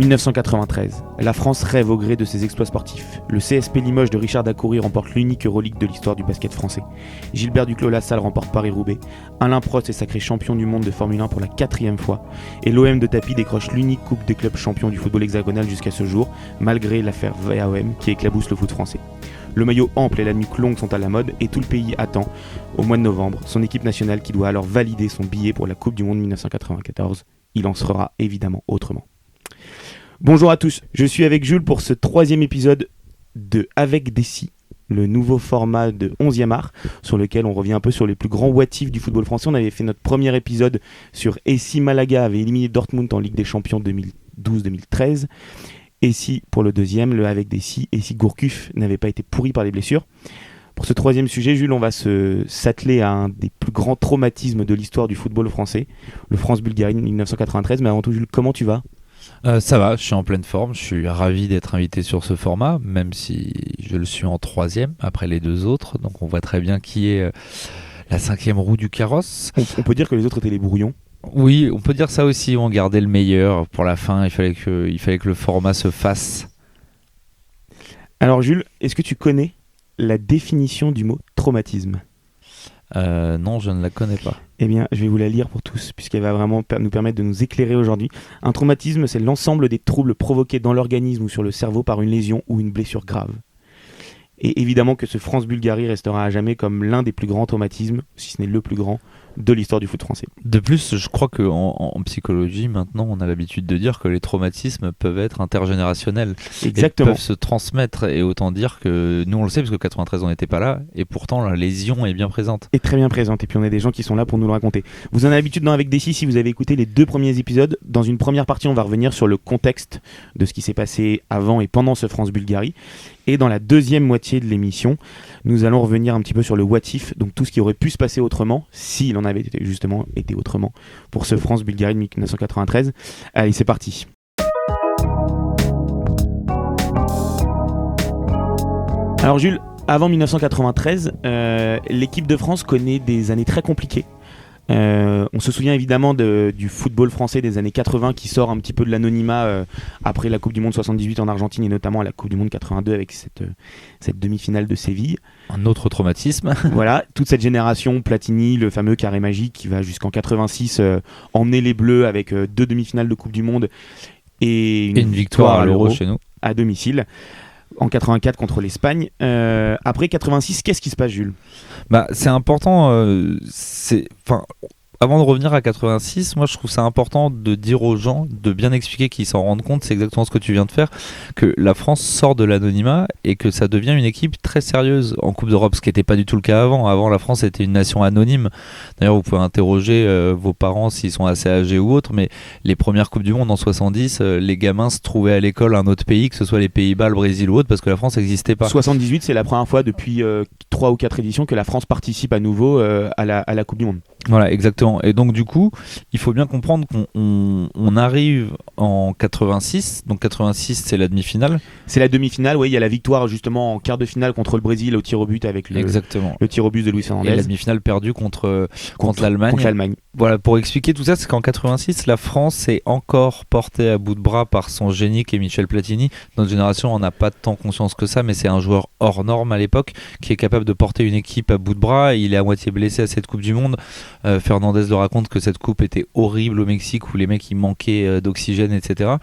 1993. La France rêve au gré de ses exploits sportifs. Le CSP Limoges de Richard Dacoury remporte l'unique Euroleague de l'histoire du basket français. Gilbert Duclos-Lassalle remporte Paris-Roubaix. Alain Prost est sacré champion du monde de Formule 1 pour la 4e fois. Et l'OM de Tapie décroche l'unique coupe des clubs champions du football hexagonal jusqu'à ce jour, malgré l'affaire VAOM qui éclabousse le foot français. Le maillot ample et la nuque longue sont à la mode et tout le pays attend, au mois de novembre, son équipe nationale qui doit alors valider son billet pour la Coupe du Monde 1994. Il en sera évidemment autrement. Bonjour à tous, je suis avec Jules pour ce 3e épisode de Avec des si, le nouveau format de 11e art, sur lequel on revient un peu sur les plus grands what-if du football français. On avait fait notre premier épisode sur et si Malaga avait éliminé Dortmund en Ligue des Champions 2012-2013, et si pour le deuxième, le Avec des si, et si Gourcuff n'avait pas été pourri par les blessures. Pour ce 3e sujet, Jules, on va s'atteler à un des plus grands traumatismes de l'histoire du football français, le France-Bulgarie 1993. Mais avant tout, Jules, comment tu vas ? Ça va, je suis en pleine forme, je suis ravi d'être invité sur ce format, même si je le suis en 3e après les 2 autres, donc on voit très bien qui est la 5e roue du carrosse. On peut dire que les autres étaient les brouillons. Oui, on peut dire ça aussi, on gardait le meilleur pour la fin, il fallait que le format se fasse. Alors Jules, est-ce que tu connais la définition du mot traumatisme ? Non, je ne la connais pas. Eh bien, je vais vous la lire pour tous, puisqu'elle va vraiment nous permettre de nous éclairer aujourd'hui. Un traumatisme, c'est l'ensemble des troubles provoqués dans l'organisme ou sur le cerveau par une lésion ou une blessure grave. Et évidemment que ce France-Bulgarie restera à jamais comme l'un des plus grands traumatismes, si ce n'est le plus grand, de l'histoire du foot français. De plus, je crois qu'en psychologie, maintenant, on a l'habitude de dire que les traumatismes peuvent être intergénérationnels. Exactement. Et peuvent se transmettre. Et autant dire que nous, on le sait, parce que 93, on n'était pas là. Et pourtant, la lésion est bien présente. Et très bien présente. Et puis, on a des gens qui sont là pour nous le raconter. Vous en avez l'habitude dans Avec des si vous avez écouté les 2 premiers épisodes. Dans une première partie, on va revenir sur le contexte de ce qui s'est passé avant et pendant ce France-Bulgarie. Et dans la 2e moitié de l'émission, nous allons revenir un petit peu sur le what if, donc tout ce qui aurait pu se passer autrement, s'il en avait justement été autrement, pour ce France-Bulgarie de 1993. Allez, c'est parti. Alors Jules, avant 1993, l'équipe de France connaît des années très compliquées. On se souvient évidemment du football français des années 80 qui sort un petit peu de l'anonymat après la Coupe du Monde 78 en Argentine et notamment la Coupe du Monde 82 avec cette demi-finale de Séville. Un autre traumatisme. Voilà, toute cette génération, Platini, le fameux carré magique qui va jusqu'en 86 emmener les Bleus avec 2 demi-finales de Coupe du Monde et une victoire à l'Euro chez nous à domicile. En 84 contre l'Espagne. Après 86, qu'est-ce qui se passe, Jules ? C'est important. Avant de revenir à 86, moi je trouve ça important de dire aux gens, de bien expliquer qu'ils s'en rendent compte, c'est exactement ce que tu viens de faire, que la France sort de l'anonymat et que ça devient une équipe très sérieuse en Coupe d'Europe, ce qui n'était pas du tout le cas avant. Avant, la France était une nation anonyme. D'ailleurs, vous pouvez interroger vos parents s'ils sont assez âgés ou autres, mais les premières Coupes du Monde en 70, les gamins se trouvaient à l'école un autre pays, que ce soit les Pays-Bas, le Brésil ou autre, parce que la France n'existait pas. 78, c'est la première fois depuis 3 ou 4 éditions que la France participe à nouveau à la Coupe du Monde. Voilà, exactement. Et donc du coup, il faut bien comprendre qu'on arrive en 86. Donc 86, c'est la demi-finale. C'est la demi-finale, oui. Il y a la victoire justement en quart de finale contre le Brésil au tir au but avec le tir au but de Luis Fernandez. Et la demi-finale perdue contre l'Allemagne. Voilà, pour expliquer tout ça, c'est qu'en 86, la France est encore portée à bout de bras par son génie qui est Michel Platini. Notre génération en a pas tant conscience que ça, mais c'est un joueur hors norme à l'époque qui est capable de porter une équipe à bout de bras. Il est à moitié blessé à cette Coupe du Monde. Fernandez le raconte que cette coupe était horrible au Mexique où les mecs ils manquaient d'oxygène, etc.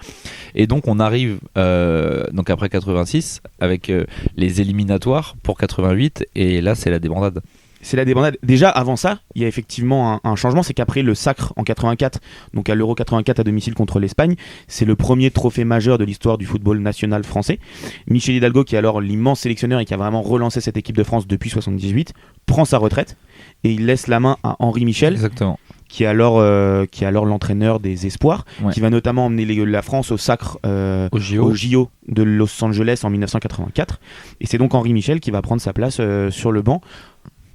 Et donc on arrive donc après 86 avec les éliminatoires pour 88 et là c'est la débandade. C'est la débandade. Déjà avant ça, il y a effectivement un changement, c'est qu'après le sacre en 84, donc à l'Euro 84 à domicile contre l'Espagne, c'est le premier trophée majeur de l'histoire du football national français. Michel Hidalgo, qui est alors l'immense sélectionneur et qui a vraiment relancé cette équipe de France depuis 78, prend sa retraite et il laisse la main à Henri Michel. Exactement. Qui est alors l'entraîneur des espoirs, qui va notamment emmener la France au sacre au JO de Los Angeles en 1984. Et c'est donc Henri Michel qui va prendre sa place sur le banc.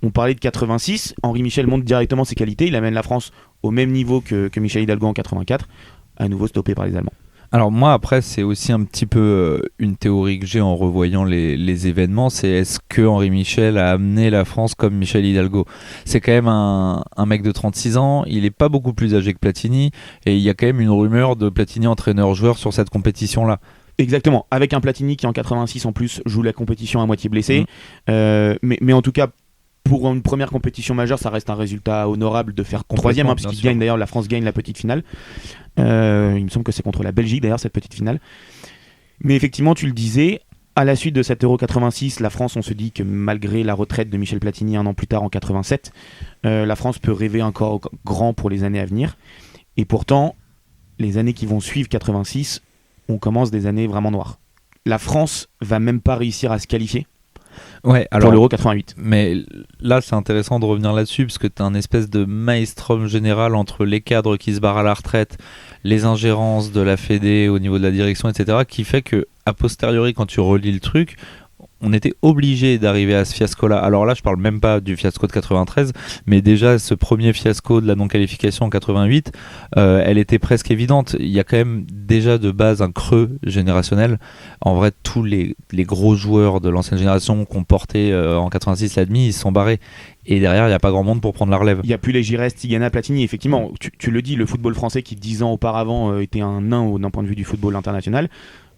On parlait de 86, Henri Michel montre directement ses qualités, il amène la France au même niveau que Michel Hidalgo en 84, à nouveau stoppé par les Allemands. Alors moi après c'est aussi un petit peu une théorie que j'ai en revoyant les événements, c'est est-ce que Henri Michel a amené la France comme Michel Hidalgo. C'est quand même un mec de 36 ans, il est pas beaucoup plus âgé que Platini et il y a quand même une rumeur de Platini entraîneur-joueur sur cette compétition-là. Exactement, avec un Platini qui en 86 en plus joue la compétition à moitié blessé, mais en tout cas pour une première compétition majeure ça reste un résultat honorable de faire troisième, puisqu'il gagne d'ailleurs, la France gagne la petite finale. Il me semble que c'est contre la Belgique d'ailleurs cette petite finale. Mais effectivement tu le disais, à la suite de cet Euro 86, la France, on se dit que malgré la retraite de Michel Platini un an plus tard en 87, la France peut rêver encore grand pour les années à venir. Et pourtant, les années qui vont suivre 86, on commence des années vraiment noires. La France va même pas réussir à se qualifier pour l'Euro 88. Mais là, c'est intéressant de revenir là-dessus, parce que tu as un espèce de maelstrom général entre les cadres qui se barrent à la retraite, les ingérences de la Fédé au niveau de la direction, etc., qui fait que, a posteriori, quand tu relis le truc, on était obligé d'arriver à ce fiasco-là. Alors là, je parle même pas du fiasco de 93, mais déjà ce premier fiasco de la non-qualification en 88, elle était presque évidente. Il y a quand même déjà de base un creux générationnel. En vrai, tous les gros joueurs de l'ancienne génération qu'on portait en 86 la demi, ils se sont barrés. Et derrière, il n'y a pas grand monde pour prendre la relève. Il n'y a plus les Giresse, Tigana, Platini. Effectivement, tu le dis, le football français qui 10 ans auparavant était un nain d'un point de vue du football international,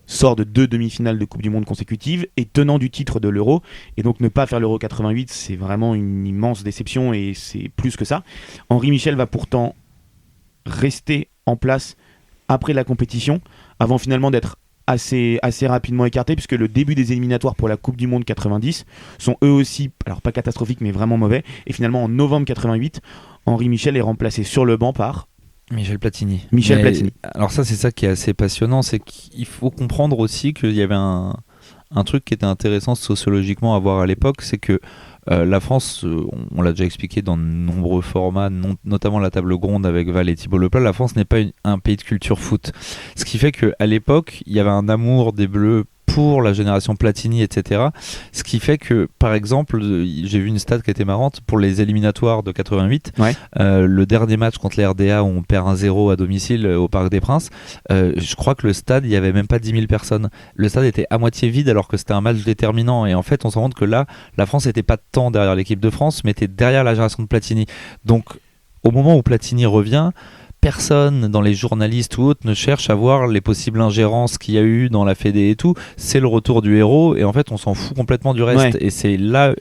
sort de 2 demi-finales de Coupe du Monde consécutives et tenant du titre de l'Euro, et donc ne pas faire l'Euro 88, c'est vraiment une immense déception, et c'est plus que ça. Henri Michel va pourtant rester en place après la compétition, avant finalement d'être assez rapidement écarté, puisque le début des éliminatoires pour la Coupe du Monde 90 sont eux aussi, alors pas catastrophiques mais vraiment mauvais, et finalement en novembre 88, Henri Michel est remplacé sur le banc par Michel Platini. Platini. Alors ça, c'est ça qui est assez passionnant, c'est qu'il faut comprendre aussi qu'il y avait un truc qui était intéressant sociologiquement à voir à l'époque, c'est que la France, on l'a déjà expliqué dans de nombreux formats, notamment la table ronde avec Val et Thibault Leplat, la France n'est pas un pays de culture foot. Ce qui fait qu'à l'époque, il y avait un amour des Bleus pour la génération Platini, etc. Ce qui fait que, par exemple, j'ai vu une stat qui était marrante, pour les éliminatoires de 88, le dernier match contre les RDA où on perd 1-0 à domicile au Parc des Princes, je crois que le stade, il n'y avait même pas 10 000 personnes. Le stade était à moitié vide alors que c'était un match déterminant, et en fait on se rend compte que là, la France n'était pas tant derrière l'équipe de France, mais était derrière la génération de Platini. Donc au moment où Platini revient, personne dans les journalistes ou autres ne cherche à voir les possibles ingérences qu'il y a eu dans la Fédé et tout. C'est le retour du héros, et en fait on s'en fout complètement du reste, et c'est là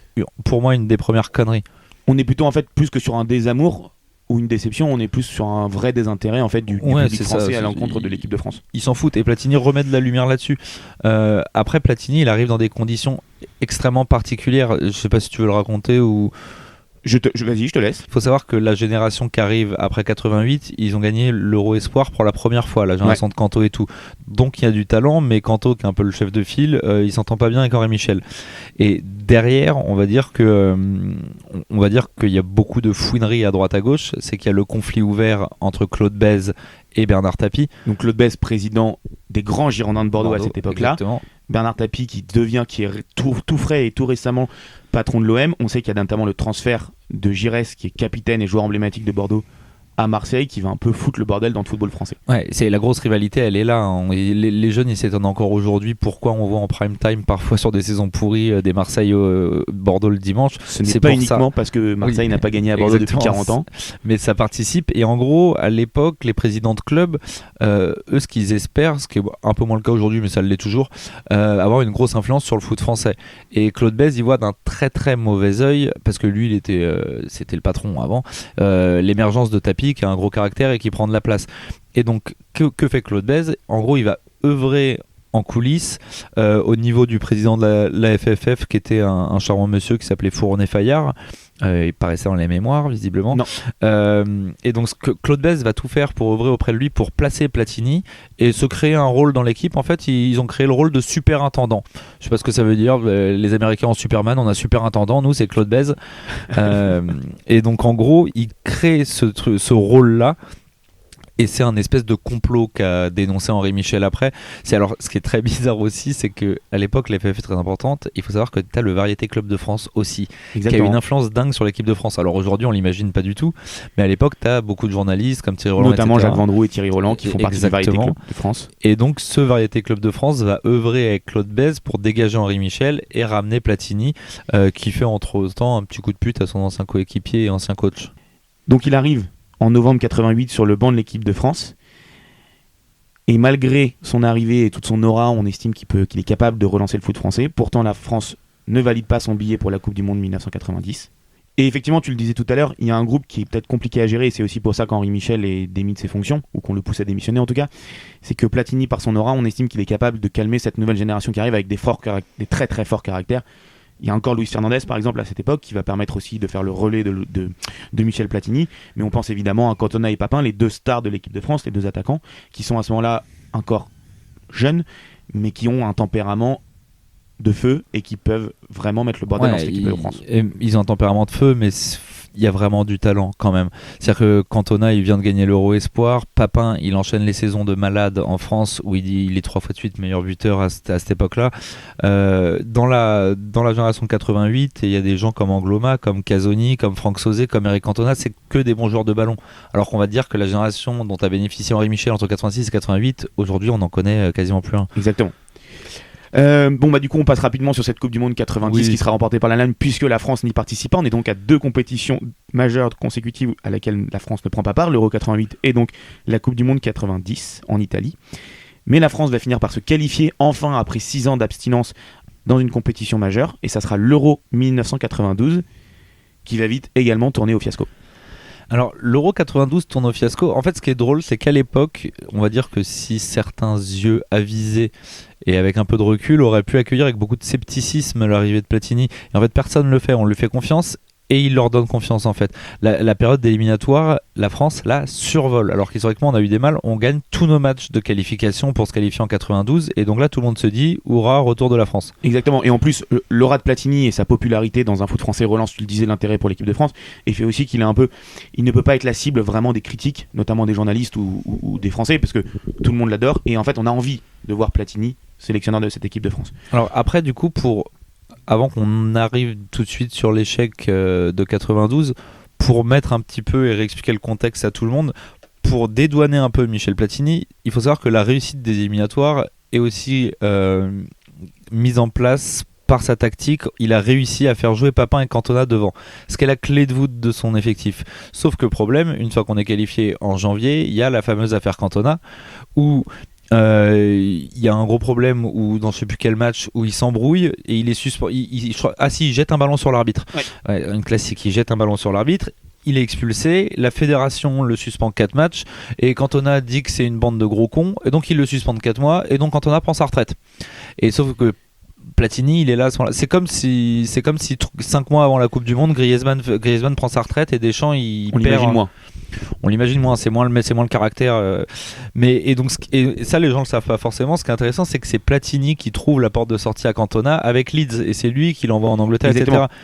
pour moi une des premières conneries. On est plutôt en fait plus que sur un désamour ou une déception, on est plus sur un vrai désintérêt en fait du public français à l'encontre de l'équipe de France. Ils s'en foutent, et Platini remet de la lumière là-dessus. Après, Platini, il arrive dans des conditions extrêmement particulières. Je sais pas si tu veux le raconter ou... Vas-y, je te laisse. Il faut savoir que la génération qui arrive après 88, ils ont gagné l'Euro Espoir pour la première fois, la génération de Canto et tout. Donc il y a du talent, mais Canto, qui est un peu le chef de file, il s'entend pas bien avec Henri Michel. Et derrière, on va dire qu'il y a beaucoup de fouineries à droite à gauche. C'est qu'il y a le conflit ouvert entre Claude Bèze et Bernard Tapie. Donc Claude Bèze, président des grands Girondins de Bordeaux à cette époque-là. Exactement. Bernard Tapie qui est tout frais et tout récemment patron de l'OM. On sait qu'il y a notamment le transfert de Giresse, qui est capitaine et joueur emblématique de Bordeaux, à Marseille, qui va un peu foutre le bordel dans le football français. Ouais, c'est la grosse rivalité, elle est là, hein. Les jeunes, ils s'étonnent encore aujourd'hui pourquoi on voit en prime time parfois sur des saisons pourries des Marseille Bordeaux le dimanche. Ce n'est pas uniquement parce que Marseille n'a pas gagné à Bordeaux depuis 40 ans, mais ça participe. Et en gros, à l'époque, les présidents de clubs, eux, ce qu'ils espèrent, ce qui est un peu moins le cas aujourd'hui, mais ça l'est toujours, avoir une grosse influence sur le foot français. Et Claude Bèze, il voit d'un très très mauvais œil, parce que lui, c'était le patron avant, l'émergence de Tapie, qui a un gros caractère et qui prend de la place. Et donc, que fait Claude Bèze ? En gros, il va œuvrer en coulisses au niveau du président de la FFF, qui était un charmant monsieur qui s'appelait Fournet-Fayard. Il paraissait dans les mémoires, visiblement. Et donc, Claude Bèze va tout faire pour œuvrer auprès de lui pour placer Platini et se créer un rôle dans l'équipe. En fait, ils ont créé le rôle de superintendant. Je sais pas ce que ça veut dire. Les Américains ont Superman, on a superintendant. Nous, c'est Claude Bèze. Et donc, en gros, il crée ce rôle-là. Et c'est un espèce de complot qu'a dénoncé Henri Michel après. Alors, ce qui est très bizarre aussi, c'est qu'à l'époque, la FFF est très importante. Il faut savoir que tu as le Variété Club de France aussi, Exactement. qui a une influence dingue sur l'équipe de France. Alors aujourd'hui, on l'imagine pas du tout, mais à l'époque, tu as beaucoup de journalistes comme Thierry Roland, notamment etc. Jacques Vendroux et Thierry Roland qui font partie du Variété Club de France. Et donc, ce Variété Club de France va œuvrer avec Claude Bèze pour dégager Henri Michel et ramener Platini, qui fait entre autres un petit coup de pute à son ancien coéquipier et ancien coach. Donc il arrive en novembre 88 sur le banc de l'équipe de France. Et malgré son arrivée et toute son aura, on estime qu'il est capable de relancer le foot français. Pourtant, la France ne valide pas son billet pour la Coupe du Monde 1990. Et effectivement, tu le disais tout à l'heure, il y a un groupe qui est peut-être compliqué à gérer, et c'est aussi pour ça qu'Henri Michel est démis de ses fonctions, ou qu'on le pousse à démissionner en tout cas. C'est que Platini, par son aura, on estime qu'il est capable de calmer cette nouvelle génération qui arrive avec des très très forts caractères. Il y a encore Luis Fernandez, par exemple, à cette époque, qui va permettre aussi de faire le relais de Michel Platini. Mais on pense évidemment à Cantona et Papin, les deux stars de l'équipe de France, les deux attaquants, qui sont à ce moment-là encore jeunes, mais qui ont un tempérament de feu et qui peuvent vraiment mettre le bordel dans cette équipe de France. Ils ont un tempérament de feu, mais il y a vraiment du talent quand même. C'est-à-dire que Cantona, il vient de gagner l'Euro Espoir. Papin, il enchaîne les saisons de malade en France, où il est 3 fois de suite meilleur buteur à cette époque-là. Dans la génération 88, il y a des gens comme Angloma, comme Casoni, comme Franck Sauzet, comme Eric Cantona, c'est que des bons joueurs de ballon. Alors qu'on va dire que la génération dont a bénéficié Henri Michel entre 86 et 88, aujourd'hui, on n'en connaît quasiment plus un. Exactement. Du coup on passe rapidement sur cette Coupe du Monde 90 qui sera remportée par l'Allemagne puisque la France n'y participe pas. On est donc à 2 compétitions majeures consécutives à laquelle la France ne prend pas part, l'Euro 88 et donc la Coupe du Monde 90 en Italie. Mais la France va finir par se qualifier enfin après 6 ans d'abstinence dans une compétition majeure, et ça sera l'Euro 1992 qui va vite également tourner au fiasco. Alors, l'Euro 92 tourne au fiasco. En fait, ce qui est drôle, c'est qu'à l'époque, on va dire que si certains yeux avisés et avec un peu de recul auraient pu accueillir avec beaucoup de scepticisme l'arrivée de Platini, et en fait, personne ne le fait. On lui fait confiance et il leur donne confiance en fait. La période d'éliminatoire, la France la survole. Alors qu'historiquement, on a eu des mal. On gagne tous nos matchs de qualification pour se qualifier en 92, et donc là, tout le monde se dit hurrah, retour de la France. Exactement. Et en plus, l'aura de Platini et sa popularité dans un foot français relance, tu le disais, l'intérêt pour l'équipe de France, et fait aussi qu'il il ne peut pas être la cible vraiment des critiques, notamment des journalistes ou des Français, parce que tout le monde l'adore. Et en fait, on a envie de voir Platini sélectionneur de cette équipe de France. Alors après, du coup, avant qu'on arrive tout de suite sur l'échec de 92, pour mettre un petit peu et réexpliquer le contexte à tout le monde, pour dédouaner un peu Michel Platini, il faut savoir que la réussite des éliminatoires est aussi mise en place par sa tactique. Il a réussi à faire jouer Papin et Cantona devant, ce qui est la clé de voûte de son effectif. Sauf que problème, une fois qu'on est qualifié en janvier, il y a la fameuse affaire Cantona, où il y a un gros problème où, dans je sais plus quel match, où il s'embrouille et il est suspendu. Il jette un ballon sur l'arbitre. Ouais, une classique, il jette un ballon sur l'arbitre. Il est expulsé, la fédération le suspend 4 matchs, et Cantona dit que c'est une bande de gros cons, et donc il le suspend 4 mois, et donc Cantona prend sa retraite. Et sauf que Platini, il est là. C'est comme si 5 mois avant la Coupe du Monde, Griezmann prend sa retraite et Deschamps il perd. L'imagine moins. On l'imagine moins, c'est moins le caractère. Et ça, les gens le savent pas forcément. Ce qui est intéressant, c'est que c'est Platini qui trouve la porte de sortie à Cantona avec Leeds, et c'est lui qui l'envoie en Angleterre, Exactement. etc.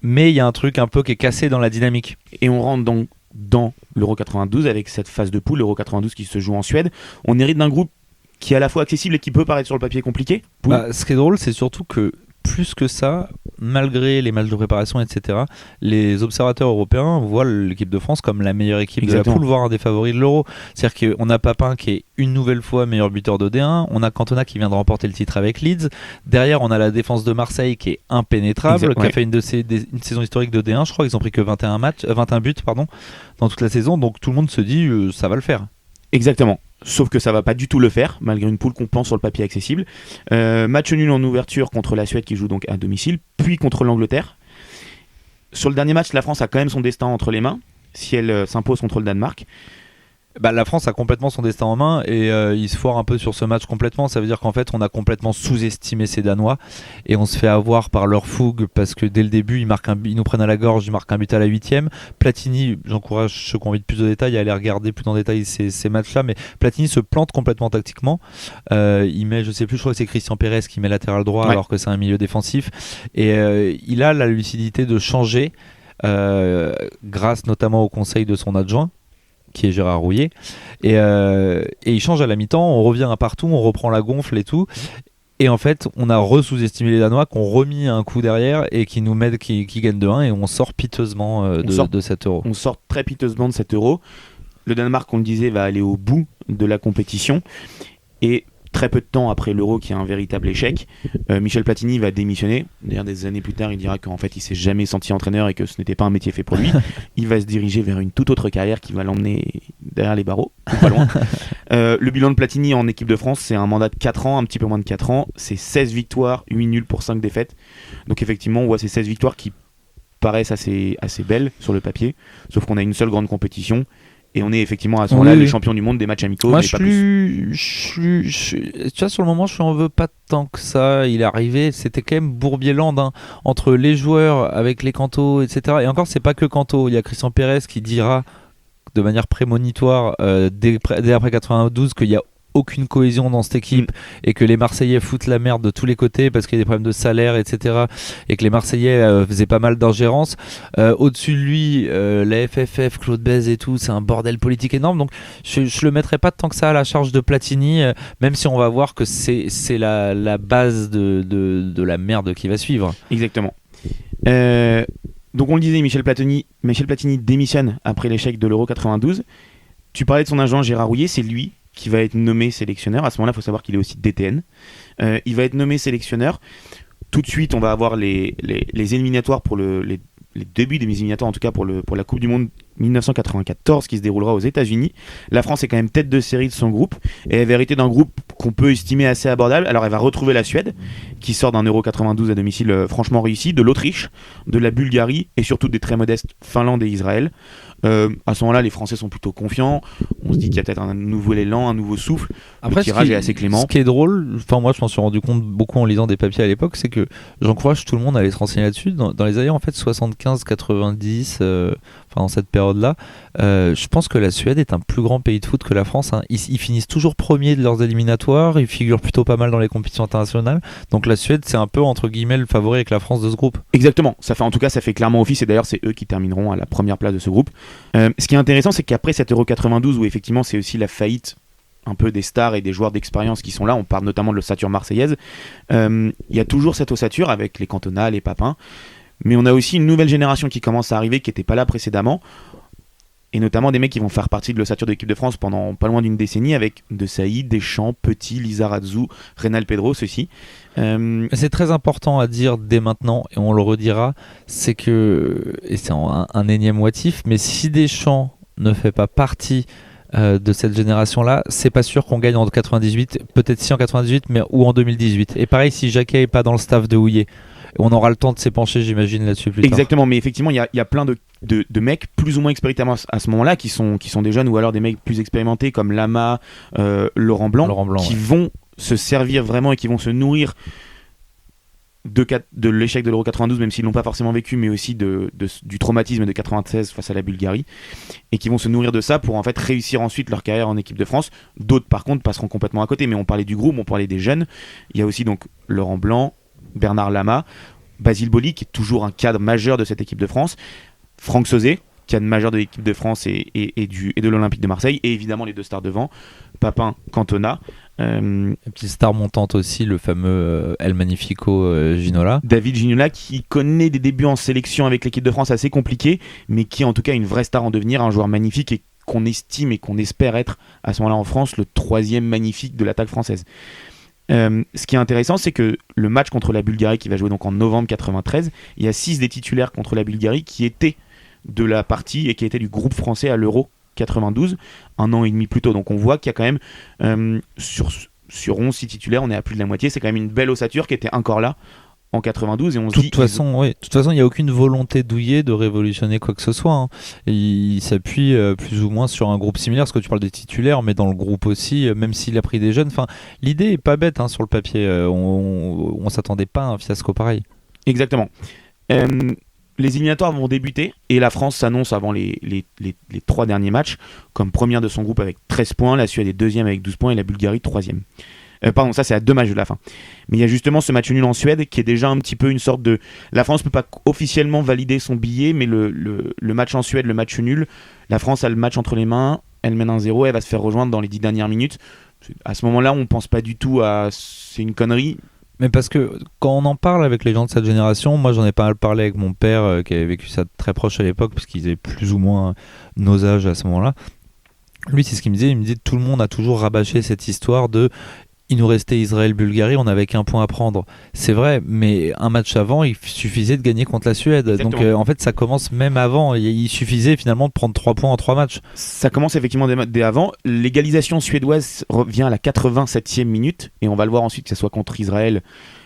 Mais il y a un truc un peu qui est cassé dans la dynamique. Et on rentre donc dans l'Euro 92 avec cette phase de poule, l'Euro 92 qui se joue en Suède. On hérite d'un groupe qui est à la fois accessible et qui peut paraître sur le papier compliqué. Ce qui est drôle, c'est surtout que plus que ça, malgré les matchs de préparation, etc., les observateurs européens voient l'équipe de France comme la meilleure équipe de la poule, voire un des favoris de l'Euro. C'est-à-dire qu'on a Papin qui est une nouvelle fois meilleur buteur de D1, on a Cantona qui vient de remporter le titre avec Leeds, derrière on a la défense de Marseille qui est impénétrable, qui a fait une saison historique de D1, je crois qu'ils ont pris que 21 buts dans toute la saison, donc tout le monde se dit ça va le faire. Exactement. Sauf que ça va pas du tout le faire, malgré une poule qu'on pense sur le papier accessible. Match nul en ouverture contre la Suède qui joue donc à domicile, puis contre l'Angleterre. Sur le dernier match, la France a quand même son destin entre les mains, si elle s'impose contre le Danemark. La France a complètement son destin en main, et il se foire un peu sur ce match complètement. Ça veut dire qu'en fait on a complètement sous-estimé ces Danois, et on se fait avoir par leur fougue, parce que dès le début ils nous prennent à la gorge, ils marquent un but à la 8e. Platini, j'encourage ceux qui ont envie de plus de détails à aller regarder plus en détail ces matchs là, mais Platini se plante complètement tactiquement. Il met, je crois que c'est Christian Pérez qui met latéral droit, alors que c'est un milieu défensif, et il a la lucidité de changer grâce notamment au conseil de son adjoint. qui est Gérard Rouillet, et il change à la mi-temps, on revient à partout, on reprend la gonfle et tout. Et en fait, on a sous-estimé les Danois, qui ont remis un coup derrière et qui nous mettent, qui gagnent 2-1, et on sort piteusement de cet Euro. On sort très piteusement de cet Euro. Le Danemark, on le disait, va aller au bout de la compétition. Et très peu de temps après l'Euro, qui est un véritable échec, Michel Platini va démissionner. D'ailleurs, des années plus tard, il dira qu'en fait, il s'est jamais senti entraîneur et que ce n'était pas un métier fait pour lui. Il va se diriger vers une toute autre carrière qui va l'emmener derrière les barreaux, ou pas loin. Le bilan de Platini en équipe de France, c'est un mandat de 4 ans, un petit peu moins de 4 ans. C'est 16 victoires, 8 nuls pour 5 défaites. Donc effectivement, on voit ces 16 victoires qui paraissent assez belles sur le papier. Sauf qu'on a une seule grande compétition. Et on est effectivement à ce moment-là les champions du monde des matchs amicaux. Moi, mais pas plus. Tu vois, sur le moment, je n'en veux pas tant que ça. Il est arrivé, c'était quand même Bourbier-Land, hein, entre les joueurs, avec les Cantos, etc. Et encore, c'est pas que Cantos. Il y a Christian Pérez qui dira de manière prémonitoire dès après 92 qu'il y a aucune cohésion dans cette équipe et que les Marseillais foutent la merde de tous les côtés parce qu'il y a des problèmes de salaire, etc. Et que les Marseillais faisaient pas mal d'ingérence. Au-dessus de lui, la FFF, Claude Bèze et tout, c'est un bordel politique énorme. Donc je le mettrai pas tant que ça à la charge de Platini, même si on va voir que c'est la base de la merde qui va suivre. Exactement. Donc on le disait, Michel Platini démissionne après l'échec de l'Euro 92. Tu parlais de son agent Gérard Rouillet, c'est lui qui va être nommé sélectionneur. À ce moment-là, il faut savoir qu'il est aussi DTN. Il va être nommé sélectionneur. Tout de suite, on va avoir les éliminatoires pour les débuts des éliminatoires, en tout cas pour la Coupe du Monde 1994 qui se déroulera aux États-Unis. La France est quand même tête de série de son groupe et elle va hériter d'un groupe qu'on peut estimer assez abordable. Alors elle va retrouver la Suède qui sort d'un Euro 92 à domicile franchement réussi, de l'Autriche, de la Bulgarie et surtout des très modestes Finlande et Israël. À ce moment-là, les Français sont plutôt confiants. On se dit qu'il y a peut-être un nouveau élan, un nouveau souffle. Après, le tirage est assez clément. Ce qui est drôle, enfin moi je m'en suis rendu compte beaucoup en lisant des papiers à l'époque, c'est que j'encourage tout le monde à aller se renseigner là-dessus. Dans les années en fait 75-90, dans cette période-là, je pense que la Suède est un plus grand pays de foot que la France. Hein. Ils finissent toujours premiers de leurs éliminatoires, ils figurent plutôt pas mal dans les compétitions internationales. Donc la Suède, c'est un peu entre guillemets le favori avec la France de ce groupe. Exactement. Ça fait clairement office et d'ailleurs c'est eux qui termineront à la première place de ce groupe. Ce qui est intéressant, c'est qu'après cet Euro 92 où effectivement c'est aussi la faillite un peu des stars et des joueurs d'expérience qui sont là, on parle notamment de l'ossature marseillaise, il y a toujours cette ossature avec les Cantona, les Papin, mais on a aussi une nouvelle génération qui commence à arriver qui n'était pas là précédemment, et notamment des mecs qui vont faire partie de l'ossature de l'équipe de France pendant pas loin d'une décennie avec De Saïd, Deschamps, Petit, Lizarazu, Reynal Pedro, ceux-ci. C'est très important à dire dès maintenant, et on le redira, c'est que, et c'est un énième motif, mais si Deschamps ne fait pas partie de cette génération-là, c'est pas sûr qu'on gagne en 98, peut-être si en 98, mais ou en 2018. Et pareil, si Jacquet est pas dans le staff de Houillet, on aura le temps de s'épancher, j'imagine, là-dessus plus tard. Exactement, mais effectivement, il y a plein de mecs plus ou moins expérimentés à ce moment-là, qui sont des jeunes, ou alors des mecs plus expérimentés comme Lama, Laurent Blanc, qui vont se servir vraiment et qui vont se nourrir de l'échec de l'Euro 92, même s'ils l'ont pas forcément vécu, mais aussi du traumatisme de 96 face à la Bulgarie, et qui vont se nourrir de ça pour en fait réussir ensuite leur carrière en équipe de France. D'autres par contre passeront complètement à côté, mais on parlait du groupe, on parlait des jeunes. Il y a aussi donc Laurent Blanc, Bernard Lama, Basile Boli qui est toujours un cadre majeur de cette équipe de France, Franck Sauzet, cadre majeur de l'équipe de France et de l'Olympique de Marseille, et évidemment les deux stars devant, Papin, Cantona. Une petite star montante aussi, le fameux El Magnifico Ginola. David Ginola qui connaît des débuts en sélection avec l'équipe de France assez compliqués, mais qui est en tout cas une vraie star en devenir, un joueur magnifique et qu'on estime et qu'on espère être à ce moment-là en France le troisième magnifique de l'attaque française. Ce qui est intéressant, c'est que le match contre la Bulgarie qui va jouer donc en novembre 93, il y a 6 des titulaires contre la Bulgarie qui étaient de la partie et qui étaient du groupe français à l'Euro 92, un an et demi plus tôt. Donc on voit qu'il y a quand même sur 11 titulaires, on est à plus de la moitié. C'est quand même une belle ossature qui était encore là en 92 et on se dit... De toute façon, il n'y a aucune volonté d'Houillet de révolutionner quoi que ce soit. Hein. Il s'appuie plus ou moins sur un groupe similaire, parce que tu parles des titulaires, mais dans le groupe aussi, même s'il a pris des jeunes. L'idée est pas bête sur le papier. On s'attendait pas à un fiasco pareil. Exactement. Les éliminatoires vont débuter et la France s'annonce avant les 3 derniers matchs comme première de son groupe avec 13 points, la Suède est deuxième avec 12 points et la Bulgarie troisième. Pardon, ça c'est à 2 matchs de la fin. Mais il y a justement ce match nul en Suède qui est déjà un petit peu une sorte de... La France peut pas officiellement valider son billet, mais le match en Suède, le match nul, la France a le match entre les mains, elle mène 1-0, elle va se faire rejoindre dans les 10 dernières minutes. À ce moment-là, on pense pas du tout à... C'est une connerie. Mais parce que quand on en parle avec les gens de cette génération, moi j'en ai pas mal parlé avec mon père qui avait vécu ça très proche à l'époque, parce qu'ils avaient plus ou moins nos âges à ce moment-là. Lui, c'est ce qu'il me disait. Il me dit tout le monde a toujours rabâché cette histoire de il nous restait Israël-Bulgarie, on n'avait qu'un point à prendre. C'est vrai, mais un match avant, il suffisait de gagner contre la Suède. Exactement. Donc en fait, ça commence même avant. Il suffisait finalement de prendre 3 points en 3 matchs. Ça commence effectivement dès avant. L'égalisation suédoise revient à la 87e minute, et on va le voir ensuite, que ce soit contre Israël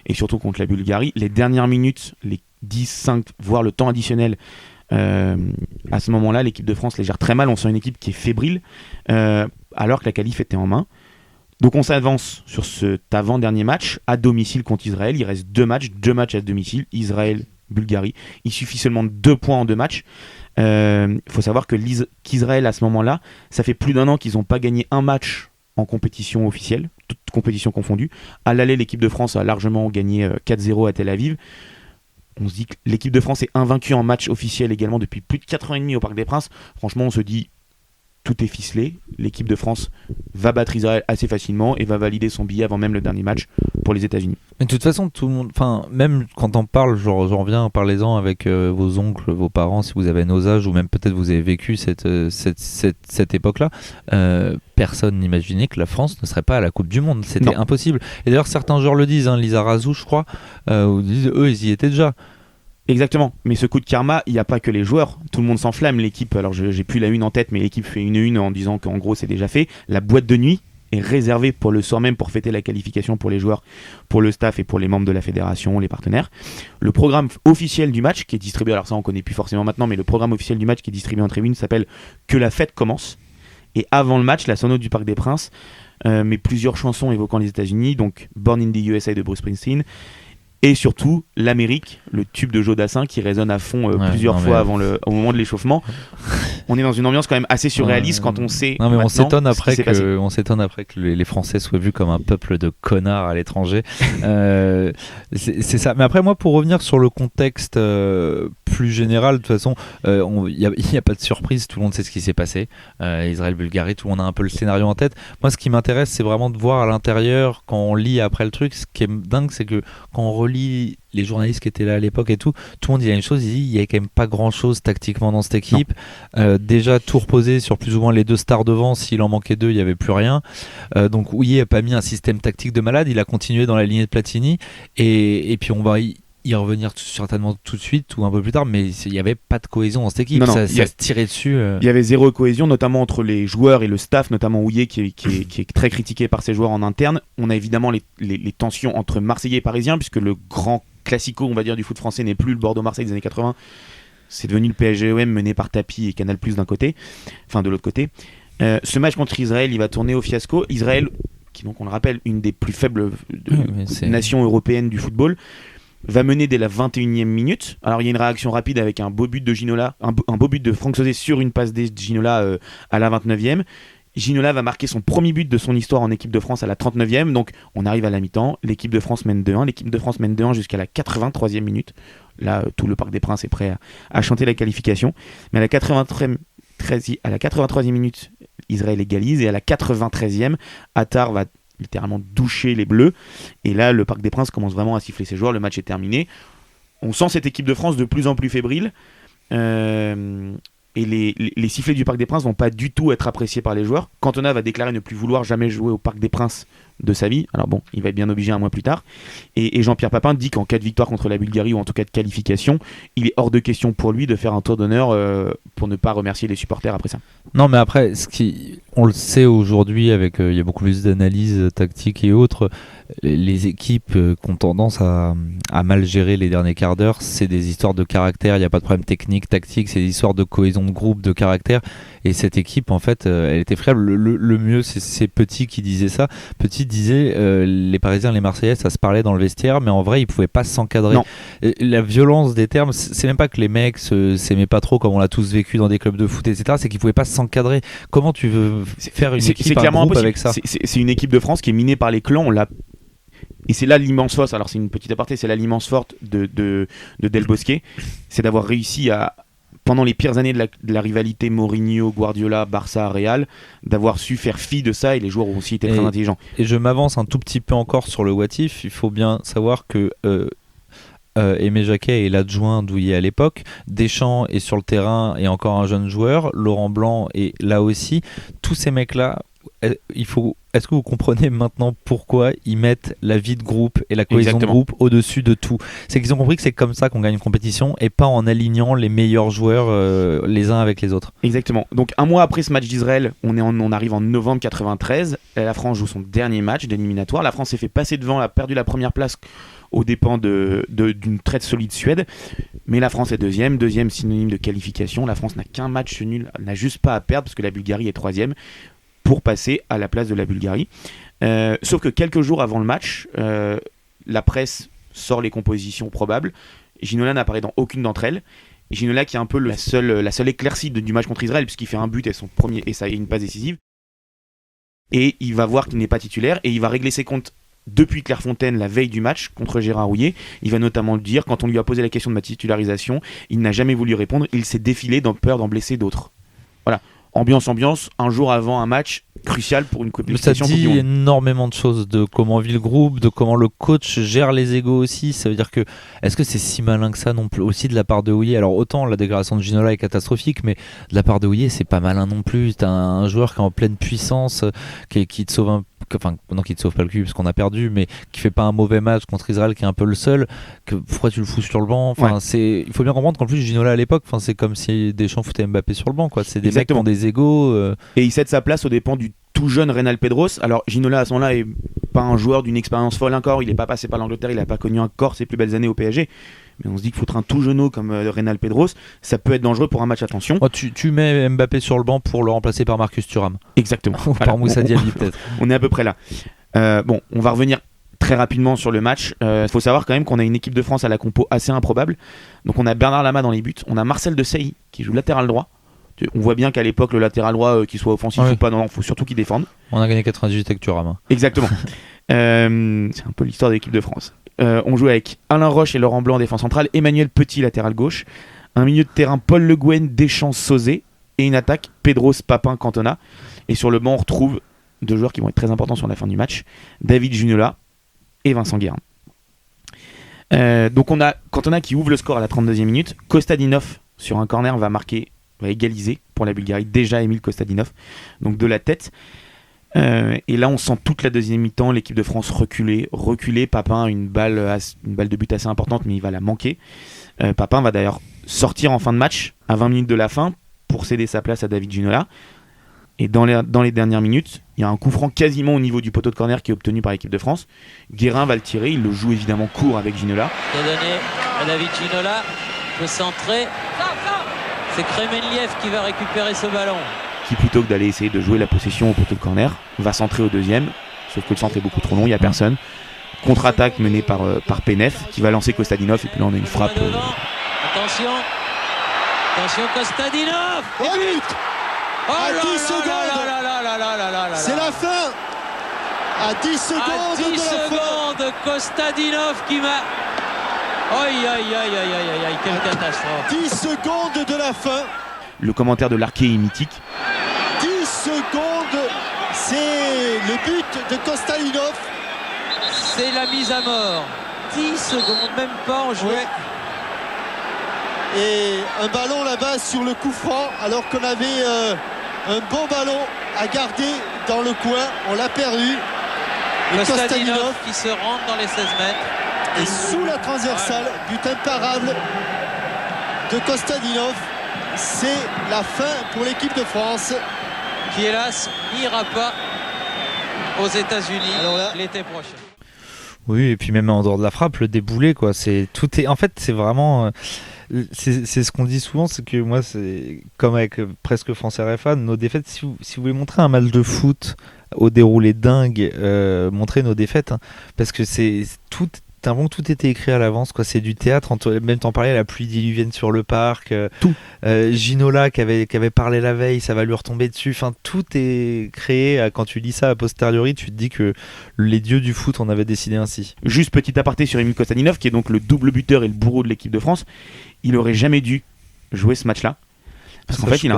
et surtout contre la Bulgarie. Les dernières minutes, les 10, 5, voire le temps additionnel, à ce moment-là, l'équipe de France les gère très mal. On sent une équipe qui est fébrile, alors que la qualif était en main. Donc on s'avance sur cet avant-dernier match à domicile contre Israël. Il reste 2 matchs à domicile, Israël-Bulgarie. Il suffit seulement de 2 points en 2 matchs. Il faut savoir qu'Israël, à ce moment-là, ça fait plus d'1 an qu'ils n'ont pas gagné un match en compétition officielle, toute compétition confondue. À l'aller, l'équipe de France a largement gagné 4-0 à Tel Aviv. On se dit que l'équipe de France est invaincue en match officiel également depuis plus de 4 ans et demi au Parc des Princes. Franchement, on se dit... Tout est ficelé, l'équipe de France va battre Israël assez facilement et va valider son billet avant même le dernier match pour les États-Unis. Mais de toute façon, tout le monde, enfin, même quand on parle, j'en reviens, parlez-en avec vos oncles, vos parents, si vous avez nos âges, ou même peut-être vous avez vécu cette époque-là, personne n'imaginait que la France ne serait pas à la Coupe du Monde. C'était impossible. Et d'ailleurs, certains joueurs le disent, Lisa Razou, je crois, disent, eux, ils y étaient déjà. Exactement, mais ce coup de karma, il n'y a pas que les joueurs, tout le monde s'enflamme, l'équipe, alors j'ai plus la une en tête, mais l'équipe fait une en disant qu'en gros c'est déjà fait. La boîte de nuit est réservée pour le soir même pour fêter la qualification pour les joueurs, pour le staff et pour les membres de la fédération, les partenaires. Le programme officiel du match qui est distribué, alors ça on connaît plus forcément maintenant, mais le programme officiel du match qui est distribué en tribune s'appelle Que la fête commence. Et avant le match, la sono du Parc des Princes met plusieurs chansons évoquant les États-Unis, donc Born in the USA de Bruce Springsteen. Et surtout, l'Amérique, le tube de Joe Dassin qui résonne à fond plusieurs fois au moment de l'échauffement. On est dans une ambiance quand même assez surréaliste quand on sait. Non, mais on s'étonne après que les Français soient vus comme un peuple de connards à l'étranger. C'est ça. Mais après, moi, pour revenir sur le contexte plus général, de toute façon, il n'y a pas de surprise. Tout le monde sait ce qui s'est passé. Israël-Bulgarie, tout le monde a un peu le scénario en tête. Moi, ce qui m'intéresse, c'est vraiment de voir à l'intérieur, quand on lit après le truc, ce qui est dingue, c'est que quand on relit les journalistes qui étaient là à l'époque et tout le monde dit la même chose, il dit il y a quand même pas grand chose tactiquement dans cette équipe, déjà tout reposé sur plus ou moins les 2 stars devant, s'il en manquait 2 il n'y avait plus rien, donc Houillet n'a pas mis un système tactique de malade, il a continué dans la lignée de Platini et puis on va y revenir certainement tout de suite ou un peu plus tard, mais il n'y avait pas de cohésion dans cette équipe. Ça se tirait dessus. Il y avait zéro cohésion, notamment entre les joueurs et le staff, notamment Houillet qui est très critiqué par ses joueurs en interne. On a évidemment les tensions entre Marseillais et Parisiens, puisque le grand classico, on va dire, du foot français n'est plus le Bordeaux-Marseille des années 80. C'est devenu le PSG-OM mené par Tapi et Canal+ d'un côté, enfin de l'autre côté. Ce match contre Israël, il va tourner au fiasco. Israël, qui donc on le rappelle, une des plus faibles nations européennes du football, va mener dès la 21e minute. Alors il y a une réaction rapide avec un beau but de Ginola, un beau but de Franck Sauzet sur une passe de Ginola à la 29e. Ginola va marquer son premier but de son histoire en équipe de France à la 39e. Donc on arrive à la mi-temps, l'équipe de France mène 2-1. L'équipe de France mène 2-1 jusqu'à la 83e minute. Là, tout le Parc des Princes est prêt à chanter la qualification. Mais à la 83e minute, Israël égalise. Et à la 93e, Attar va littéralement doucher les Bleus, et là le Parc des Princes commence vraiment à siffler ses joueurs, le match est terminé, on sent cette équipe de France de plus en plus fébrile, et les sifflets du Parc des Princes vont pas du tout être appréciés par les joueurs. Cantona va déclarer ne plus vouloir jamais jouer au Parc des Princes de sa vie, alors bon, il va être bien obligé un mois plus tard, et Jean-Pierre Papin dit qu'en cas de victoire contre la Bulgarie, ou en tout cas de qualification, il est hors de question pour lui de faire un tour d'honneur pour ne pas remercier les supporters après ça. Non, mais après, on le sait aujourd'hui, avec il y a beaucoup plus d'analyses tactiques et autres, les équipes qui ont tendance à mal gérer les derniers quarts d'heure, c'est des histoires de caractère, il n'y a pas de problème technique, tactique, c'est des histoires de cohésion de groupe, de caractère, et cette équipe, en fait, elle était friable. Le mieux, c'est Petit qui disait ça. Petit disait les Parisiens, les Marseillais, ça se parlait dans le vestiaire, mais en vrai, ils pouvaient pas s'encadrer. La violence des termes, c'est même pas que les mecs s'aimaient pas trop comme on l'a tous vécu dans des clubs de foot, etc. C'est qu'ils pouvaient pas s'encadrer. Comment tu veux faire une équipe, un groupe avec ça? C'est une équipe de France qui est minée par les clans. Et c'est là l'immense force. Alors c'est une petite aparté, c'est là l'immense force de Del Bosque, c'est d'avoir réussi à, pendant les pires années de la rivalité Mourinho, Guardiola, Barça, Real, d'avoir su faire fi de ça, et les joueurs ont aussi été très intelligents. Et je m'avance un tout petit peu encore sur le what if. Il faut bien savoir que Aimé Jacquet est l'adjoint Douillet à l'époque, Deschamps est sur le terrain et encore un jeune joueur, Laurent Blanc est là aussi. Tous ces mecs-là, est-ce que vous comprenez maintenant pourquoi ils mettent la vie de groupe et la cohésion de groupe au-dessus de tout? C'est qu'ils ont compris que c'est comme ça qu'on gagne une compétition et pas en alignant les meilleurs joueurs les uns avec les autres. Exactement. Donc un mois après ce match d'Israël, on arrive en novembre 93, la France joue son dernier match d'éliminatoire. La France s'est fait passer devant, a perdu la première place aux dépens d'une très solide Suède, mais la France est deuxième synonyme de qualification. La France n'a qu'un match nul, n'a juste pas à perdre parce que la Bulgarie est troisième, pour passer à la place de la Bulgarie. Sauf que quelques jours avant le match, la presse sort les compositions probables. Ginola n'apparaît dans aucune d'entre elles. Ginola qui est un peu la seule éclaircie du match contre Israël, puisqu'il fait un but et son premier et ça est une passe décisive. Et il va voir qu'il n'est pas titulaire et il va régler ses comptes depuis Clairefontaine la veille du match contre Gérard Houllier. Il va notamment le dire, quand on lui a posé la question de ma titularisation, il n'a jamais voulu répondre, il s'est défilé dans peur d'en blesser d'autres. Voilà. Ambiance, un jour avant un match crucial pour une qualification. Ça dit énormément de choses, de comment vit le groupe, de comment le coach gère les égos aussi. Ça veut dire que, est-ce que c'est si malin que ça non plus, aussi de la part de Houllier? Alors autant la déclaration de Ginola est catastrophique, mais de la part de Houllier, c'est pas malin non plus. T'as un joueur qui est en pleine puissance, qui te sauve qui te sauve pas le cul parce qu'on a perdu, mais qui fait pas un mauvais match contre Israël, qui est un peu le seul. Pourquoi tu le fous sur le banc? Il faut bien comprendre qu'en plus Ginola à l'époque, c'est comme si Deschamps foutait Mbappé sur le banc, quoi. C'est des mecs qui ont des égos. Et il cède sa place aux dépens du tout jeune Reynal Pedros. Alors Ginola à ce moment-là est pas un joueur d'une expérience folle encore, il est pas passé par l'Angleterre, il a pas connu encore ses plus belles années au PSG. Mais on se dit qu'il foutre un tout jeuneau comme Reynal Pedros, ça peut être dangereux pour un match. Attention. Tu mets Mbappé sur le banc pour le remplacer par Marcus Thuram. Exactement. Ou par Moussa Diaby peut-être. On est à peu près là. On va revenir très rapidement sur le match. Faut savoir quand même qu'on a une équipe de France à la compo assez improbable. Donc on a Bernard Lama dans les buts, on a Marcel Desailly qui joue latéral droit. On voit bien qu'à l'époque le latéral droit, qu'il soit offensif ou pas, non, faut surtout qu'il défende. On a gagné 98 avec Thuram. Exactement. C'est un peu l'histoire de l'équipe de France. On joue avec Alain Roche et Laurent Blanc en défense centrale, Emmanuel Petit latéral gauche, un milieu de terrain Paul Le Guen, Deschamps, Sauzé, et une attaque Pedros, Papin, Cantona. Et sur le banc on retrouve deux joueurs qui vont être très importants sur la fin du match, David Ginola et Vincent Guérin. Donc on a Cantona qui ouvre le score à la 32e minute, Kostadinov sur un corner va égaliser pour la Bulgarie, déjà Emile Kostadinov, donc de la tête. Et là on sent toute la deuxième mi-temps l'équipe de France reculer. Papin a une balle de but assez importante, mais il va la manquer. Papin va d'ailleurs sortir en fin de match à 20 minutes de la fin pour céder sa place à David Ginola. Et dans les dernières minutes, il y a un coup franc quasiment au niveau du poteau de corner qui est obtenu par l'équipe de France. Guérin va le tirer, il le joue évidemment court avec Ginola. C'est donné à David Ginola, peut centrer. C'est Kremenliev qui va récupérer ce ballon. Qui, plutôt que d'aller essayer de jouer la possession au poteau de corner, va centrer au deuxième, sauf que le centre est beaucoup trop long, il n'y a personne. Contre-attaque menée par Penef qui va lancer Kostadinov, et puis là on a une frappe. Attention Kostadinov. Oh, but à 10 secondes. C'est la fin. À 10 secondes de la fin. Kostadinov qui m'a... Aïe, quelle catastrophe. 10 secondes de la fin. Le commentaire de Larquet est mythique. 10 secondes, c'est le but de Kostadinov. C'est la mise à mort. 10 secondes, même pas en jouet. Et un ballon là-bas sur le coup franc, alors qu'on avait un bon ballon à garder dans le coin. On l'a perdu. Kostadinov qui se rentre dans les 16 mètres. Et sous la transversale, but imparable de Kostadinov. C'est la fin pour l'équipe de France, qui hélas n'ira pas aux États-Unis l'été prochain. Oui, et puis même en dehors de la frappe, le déboulé, quoi. En fait, c'est vraiment. C'est ce qu'on dit souvent, c'est que moi, c'est comme avec presque France RFA, nos défaites. Si vous voulez montrer un match de foot au déroulé dingue montrer nos défaites, hein, parce que c'est tout. T'as l'impression que tout était écrit à l'avance, quoi. C'est du théâtre. Même t'en parlais, la pluie diluvienne sur le parc. Tout. Ginola qui avait parlé la veille, ça va lui retomber dessus. Enfin, tout est créé. Quand tu lis ça a posteriori, tu te dis que les dieux du foot en avaient décidé ainsi. Juste petit aparté sur Emil Kostadinov, qui est donc le double buteur et le bourreau de l'équipe de France. Il aurait jamais dû jouer ce match-là, parce qu'en fait, il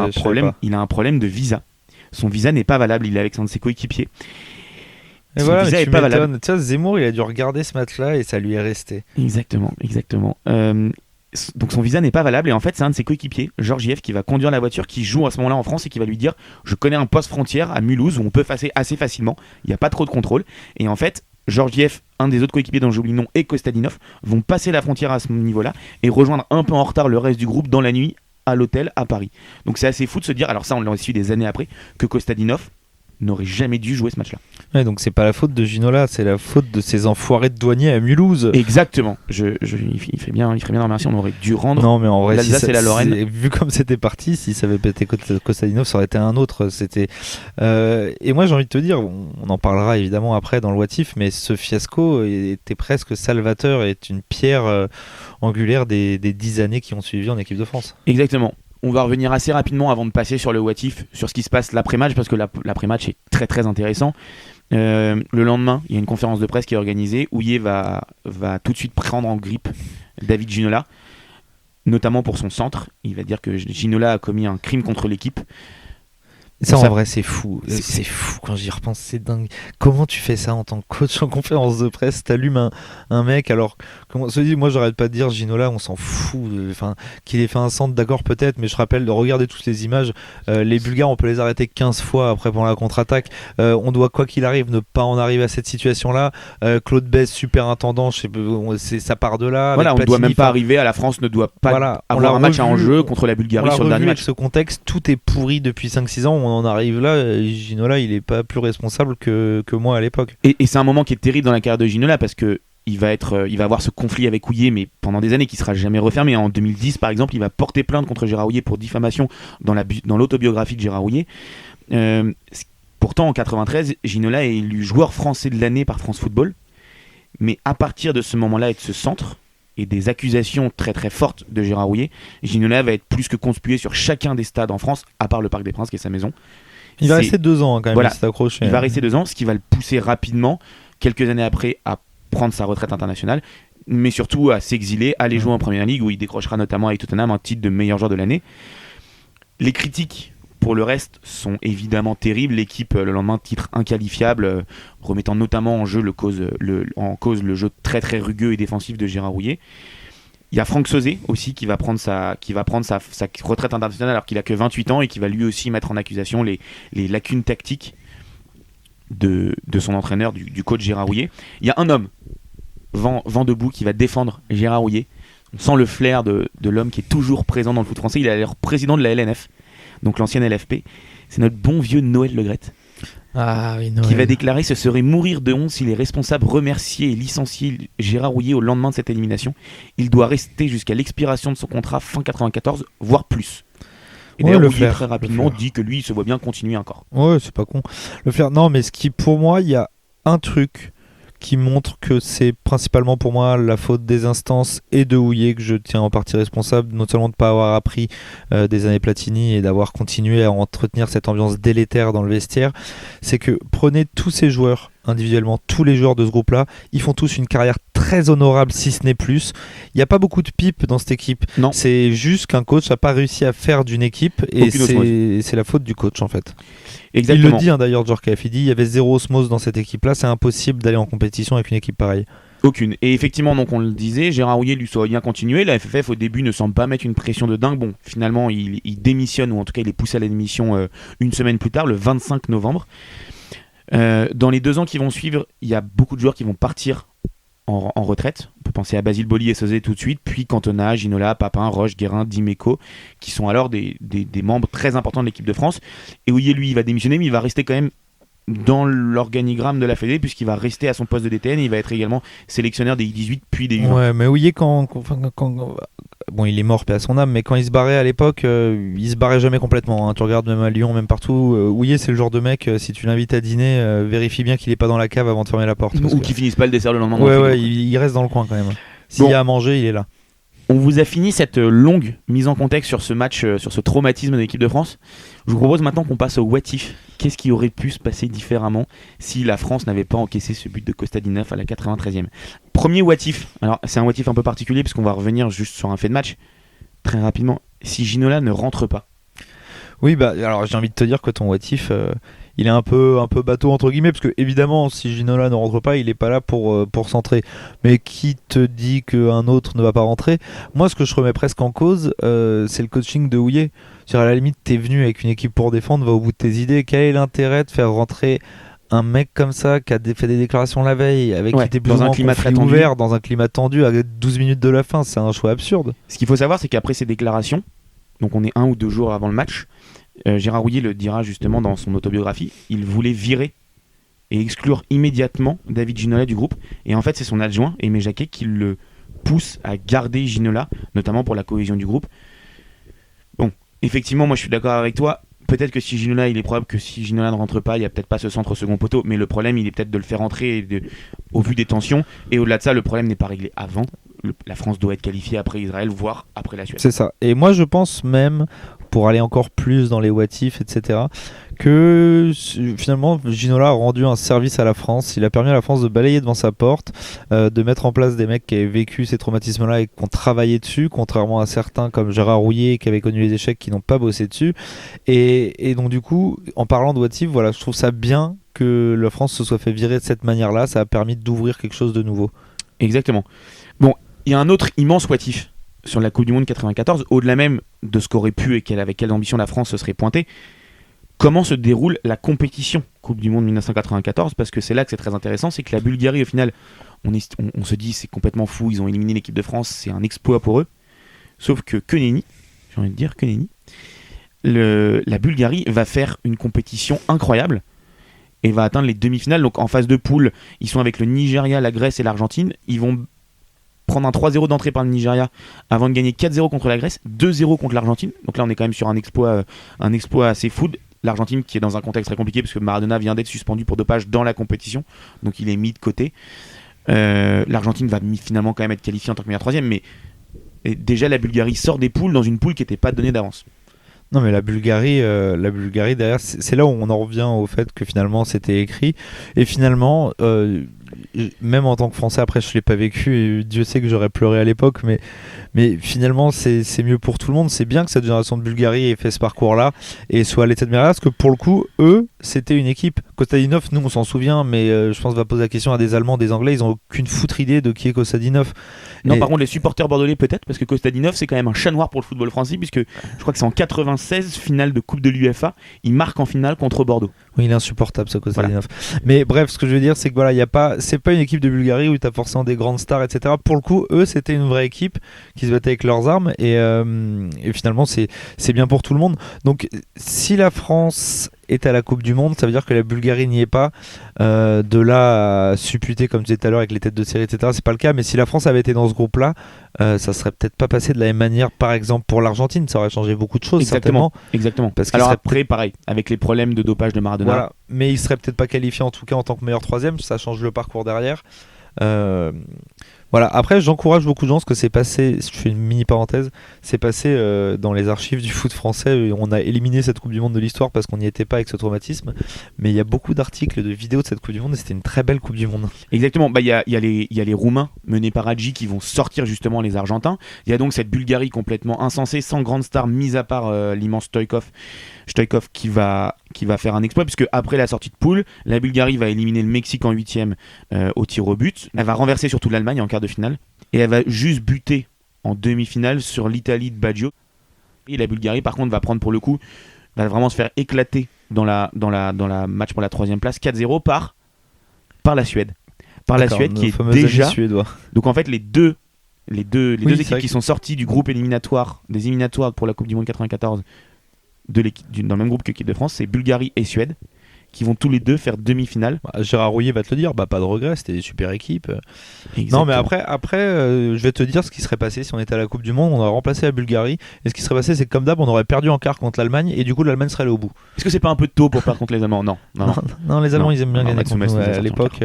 a un problème de visa. Son visa n'est pas valable. Il est avec un de ses coéquipiers. Et son voilà, visa est pas valable. Tu vois, Zemmour, il a dû regarder ce match-là et ça lui est resté. Exactement. Donc son visa n'est pas valable et en fait c'est un de ses coéquipiers, Georgiev, qui va conduire la voiture, qui joue à ce moment-là en France et qui va lui dire je connais un poste frontière à Mulhouse où on peut passer assez facilement, il n'y a pas trop de contrôle. Et en fait Georgiev, un des autres coéquipiers dont j'oublie le nom, et Kostadinov vont passer la frontière à ce niveau-là et rejoindre un peu en retard le reste du groupe dans la nuit à l'hôtel à Paris. Donc c'est assez fou de se dire, alors ça on l'a su des années après, que Kostadinov n'aurait jamais dû jouer ce match-là. Ouais, donc c'est pas la faute de Ginola, c'est la faute de ces enfoirés de douaniers à Mulhouse. Exactement. Il ferait bien de remercier, on aurait dû rendre. Non, mais en vrai, l'Alsace et la Lorraine. Vu comme c'était parti, si ça avait pas été Kostadinov, ça aurait été un autre. Et moi, j'ai envie de te dire, on en parlera évidemment après dans le What If, mais ce fiasco était presque salvateur et est une pierre angulaire des 10 années qui ont suivi en équipe de France. Exactement. On va revenir assez rapidement avant de passer sur le What If, sur ce qui se passe l'après-match, parce que l'après-match est très très intéressant. Le lendemain, il y a une conférence de presse qui est organisée. Houllier va tout de suite prendre en grippe David Ginola, notamment pour son centre. Il va dire que Ginola a commis un crime contre l'équipe. Ça, en vrai, c'est fou. C'est fou quand j'y repense, c'est dingue. Comment tu fais ça en tant que coach en conférence de presse? T'allumes un mec, alors, comment se dit, moi, j'arrête pas de dire Ginola, on s'en fout. Qu'il ait fait un centre, d'accord, peut-être, mais je rappelle de regarder toutes les images. Les Bulgares, on peut les arrêter 15 fois après pendant la contre-attaque. On doit, quoi qu'il arrive, ne pas en arriver à cette situation-là. Claude Besse, super intendant, ça part de là. Voilà, on ne doit même pas arriver à la France, ne doit pas avoir un match à enjeu contre la Bulgarie sur le dernier match. Avec ce contexte, tout est pourri depuis 5-6 ans. On en arrive là, Ginola il est pas plus responsable que moi à l'époque. Et c'est un moment qui est terrible dans la carrière de Ginola parce que il va avoir ce conflit avec Houllier, mais pendant des années qui sera jamais refermé. En 2010 par exemple, il va porter plainte contre Gérard Houllier pour diffamation dans l'autobiographie de Gérard Houllier. Pourtant en 93, Ginola est élu joueur français de l'année par France Football, mais à partir de ce moment-là et de ce centre et des accusations très très fortes de Gérard Houllier, Ginola va être plus que conspué sur chacun des stades en France, à part le Parc des Princes qui est sa maison. Il va rester 2 ans quand même, voilà, il s'est accroché. Il va rester 2 ans, ce qui va le pousser rapidement, quelques années après, à prendre sa retraite internationale, mais surtout à s'exiler, à aller jouer en Première Ligue, où il décrochera notamment avec Tottenham un titre de meilleur joueur de l'année. Les critiques pour le reste sont évidemment terribles. L'équipe, le lendemain, titre inqualifiable, remettant notamment en cause le jeu très très rugueux et défensif de Gérard Houllier. Il y a Franck Sauzet aussi qui va prendre sa retraite internationale alors qu'il a que 28 ans et qui va lui aussi mettre en accusation les lacunes tactiques de son entraîneur, du coach Gérard Houllier. Il y a un homme, vent debout, qui va défendre Gérard Houllier. On sent le flair de l'homme qui est toujours présent dans le foot français. Il est d'ailleurs président de la LNF, donc l'ancienne LFP. C'est notre bon vieux Noël Le Graët. Ah oui, Noël. Qui va déclarer ce serait mourir de honte si les responsables remerciaient et licenciaient Gérard Houllier au lendemain de cette élimination. Il doit rester jusqu'à l'expiration de son contrat fin 94, voire plus. Et d'ailleurs, Houllier très rapidement dit que lui, il se voit bien continuer encore. Ouais, c'est pas con. Le faire, non, mais pour moi, il y a un truc qui montre que c'est principalement pour moi la faute des instances et de Houllier que je tiens en partie responsable, non seulement de ne pas avoir appris des années Platini et d'avoir continué à entretenir cette ambiance délétère dans le vestiaire, c'est que prenez tous ces joueurs individuellement, tous les joueurs de ce groupe-là, ils font tous une carrière très honorable, si ce n'est plus. Il n'y a pas beaucoup de pipes dans cette équipe. Non. C'est juste qu'un coach n'a pas réussi à faire d'une équipe et c'est la faute du coach en fait. Exactement. Il le dit d'ailleurs, Djorkaeff, il dit il y avait zéro osmose dans cette équipe-là, c'est impossible d'aller en compétition avec une équipe pareille. Aucune. Et effectivement, donc on le disait, Gérard Houllier lui saurait bien continuer. La FFF au début ne semble pas mettre une pression de dingue. Bon, finalement, il démissionne, ou en tout cas il est poussé à la démission une semaine plus tard, le 25 novembre. Dans les 2 ans qui vont suivre, il y a beaucoup de joueurs qui vont partir en retraite. On peut penser à Basile Boli et Sauzet tout de suite, puis Cantona, Ginola, Papin, Roche, Guérin, Dimeco, qui sont alors des membres très importants de l'équipe de France. Et Houllier, lui, il va démissionner, mais il va rester quand même dans l'organigramme de la Fédé, puisqu'il va rester à son poste de DTN et il va être également sélectionneur des U18 puis des U20. Ouais, mais Houillet, quand bon, il est mort, paix à son âme, mais quand il se barrait à l'époque, il se barrait jamais complètement. Hein. Tu regardes même à Lyon, même partout. Houillet, c'est le genre de mec, si tu l'invites à dîner, vérifie bien qu'il est pas dans la cave avant de fermer la porte. Ou qu'il finisse pas le dessert le lendemain. Ouais, il reste dans le coin quand même. S'il y a à manger, il est là. On vous a fini cette longue mise en contexte sur ce match, sur ce traumatisme de l'équipe de France. Je vous propose maintenant qu'on passe au what if. Qu'est-ce qui aurait pu se passer différemment si la France n'avait pas encaissé ce but de Kostadinov à la 93e? Premier what if. Alors c'est un what if un peu particulier puisqu'on va revenir juste sur un fait de match très rapidement. Si Ginola ne rentre pas. Oui, bah alors j'ai envie de te dire que ton what if, il est un peu bateau entre guillemets, parce que évidemment si Ginola ne rentre pas, il est pas là pour centrer. Mais qui te dit qu'un autre ne va pas rentrer? Moi, ce que je remets presque en cause, c'est le coaching de Houillet. À la limite, t'es venu avec une équipe pour défendre, va au bout de tes idées. Quel est l'intérêt de faire rentrer un mec comme ça qui a fait des déclarations la veille, avec qui t'es plus dans un climat très ouvert, dans un climat tendu, à 12 minutes de la fin? C'est un choix absurde. Ce qu'il faut savoir, c'est qu'après ces déclarations, donc on est 1 ou 2 jours avant le match, Gérard Houillet le dira justement dans son autobiographie, il voulait virer et exclure immédiatement David Ginola du groupe. Et en fait, c'est son adjoint, Aimé Jacquet, qui le pousse à garder Ginola, notamment pour la cohésion du groupe. Bon, effectivement, moi je suis d'accord avec toi. Peut-être que si Ginola, il est probable que si Ginola ne rentre pas, il n'y a peut-être pas ce centre au second poteau. Mais le problème, il est peut-être de le faire entrer au vu des tensions. Et au-delà de ça, le problème n'est pas réglé avant. La France doit être qualifiée après Israël, voire après la Suède. C'est ça. Et moi, je pense même, pour aller encore plus dans les what if, etc., que finalement Ginola a rendu un service à la France. Il a permis à la France de balayer devant sa porte, de mettre en place des mecs qui avaient vécu ces traumatismes-là et qui ont travaillé dessus, contrairement à certains comme Gérard Houillet qui avaient connu les échecs, qui n'ont pas bossé dessus. Et donc du coup, en parlant de what if, voilà, je trouve ça bien que la France se soit fait virer de cette manière-là. Ça a permis d'ouvrir quelque chose de nouveau. Exactement. Bon, il y a un autre immense what if sur la Coupe du Monde 94, au-delà même de ce qu'aurait pu et avec quelle ambition la France se serait pointée. Comment se déroule la compétition Coupe du Monde 1994? Parce que c'est là que c'est très intéressant, c'est que la Bulgarie, au final, on se dit c'est complètement fou, ils ont éliminé l'équipe de France, c'est un exploit pour eux. Sauf que nenni, j'ai envie de dire que nenni, la Bulgarie va faire une compétition incroyable et va atteindre les demi-finales. Donc en phase de poule, ils sont avec le Nigeria, la Grèce et l'Argentine. Ils vont prendre un 3-0 d'entrée par le Nigeria avant de gagner 4-0 contre la Grèce, 2-0 contre l'Argentine. Donc là on est quand même sur un exploit assez fou. L'Argentine qui est dans un contexte très compliqué parce que Maradona vient d'être suspendu pour dopage dans la compétition, donc il est mis de côté. L'Argentine va finalement quand même être qualifiée en tant que meilleure troisième, mais déjà la Bulgarie sort des poules dans une poule qui n'était pas donnée d'avance. Non mais la Bulgarie derrière, c'est là où on en revient au fait que finalement c'était écrit, et finalement même en tant que Français, après je l'ai pas vécu et Dieu sait que j'aurais pleuré à l'époque, mais finalement c'est mieux pour tout le monde. C'est bien que cette génération de Bulgarie ait fait ce parcours là et soit à l'état de meilleur, parce que pour le coup eux c'était une équipe. Kostadinov, nous on s'en souvient, mais je pense qu'on va poser la question à des Allemands, des Anglais, ils ont aucune foutre idée de qui est Kostadinov. Non, par contre les supporters bordelais peut-être, parce que Kostadinov c'est quand même un chat noir pour le football français, puisque je crois que c'est en 96 finale de Coupe de l'UEFA, il marque en finale contre Bordeaux. Oui, il est insupportable ce Kostadinov. Voilà. Mais bref, ce que je veux dire c'est que voilà, c'est pas une équipe de Bulgarie où tu as forcément des grandes stars, etc. Pour le coup, eux c'était une vraie équipe qui se battait avec leurs armes, et finalement c'est bien pour tout le monde. Donc si la France est à la Coupe du Monde, ça veut dire que la Bulgarie n'y est pas. De là à supputer, comme tu disais tout à l'heure, avec les têtes de série, etc., c'est pas le cas. Mais si la France avait été dans ce groupe-là, ça serait peut-être pas passé de la même manière, par exemple, pour l'Argentine. Ça aurait changé beaucoup de choses, certainement. Exactement. Parce alors après, pareil, avec les problèmes de dopage de Maradona. Voilà. Mais il serait peut-être pas qualifié, en tout cas, en tant que meilleur troisième. Ça change le parcours derrière. Voilà. Après, j'encourage beaucoup de gens, ce que c'est passé, je fais une mini parenthèse, c'est passé dans les archives du foot français. On a éliminé cette Coupe du Monde de l'histoire parce qu'on n'y était pas avec ce traumatisme, mais il y a beaucoup d'articles, de vidéos de cette Coupe du Monde, et c'était une très belle Coupe du Monde. Exactement, il y a les Roumains menés par Hadji qui vont sortir justement les Argentins. Il y a donc cette Bulgarie complètement insensée, sans grande star, mis à part l'immense Stoïkov qui va faire un exploit, puisque après la sortie de poule, la Bulgarie va éliminer le Mexique en 8ème au tir au but. Elle va renverser surtout l'Allemagne en quart de finale, et elle va juste buter en demi-finale sur l'Italie de Baggio. Et la Bulgarie par contre va prendre, pour le coup, va vraiment se faire éclater dans la match pour la 3ème place, 4-0 par la Suède. La Suède qui est déjà suédois. Donc en fait les deux équipes qui sont sorties du groupe des éliminatoires pour la Coupe du Monde 94 dans le même groupe que l'équipe de France, c'est Bulgarie et Suède qui vont tous les deux faire demi-finale. Gérard Rouillet va te le dire, pas de regret, c'était une super équipe. Exactement. Non mais après je vais te dire ce qui serait passé si on était à la Coupe du Monde, on aurait remplacé la Bulgarie, et ce qui serait passé c'est que comme d'hab on aurait perdu en quart contre l'Allemagne, et du coup l'Allemagne serait allée au bout. Est-ce que c'est pas un peu tôt pour perdre contre les Allemands? Non, les Allemands ils aiment bien gagner contre nous à l'époque.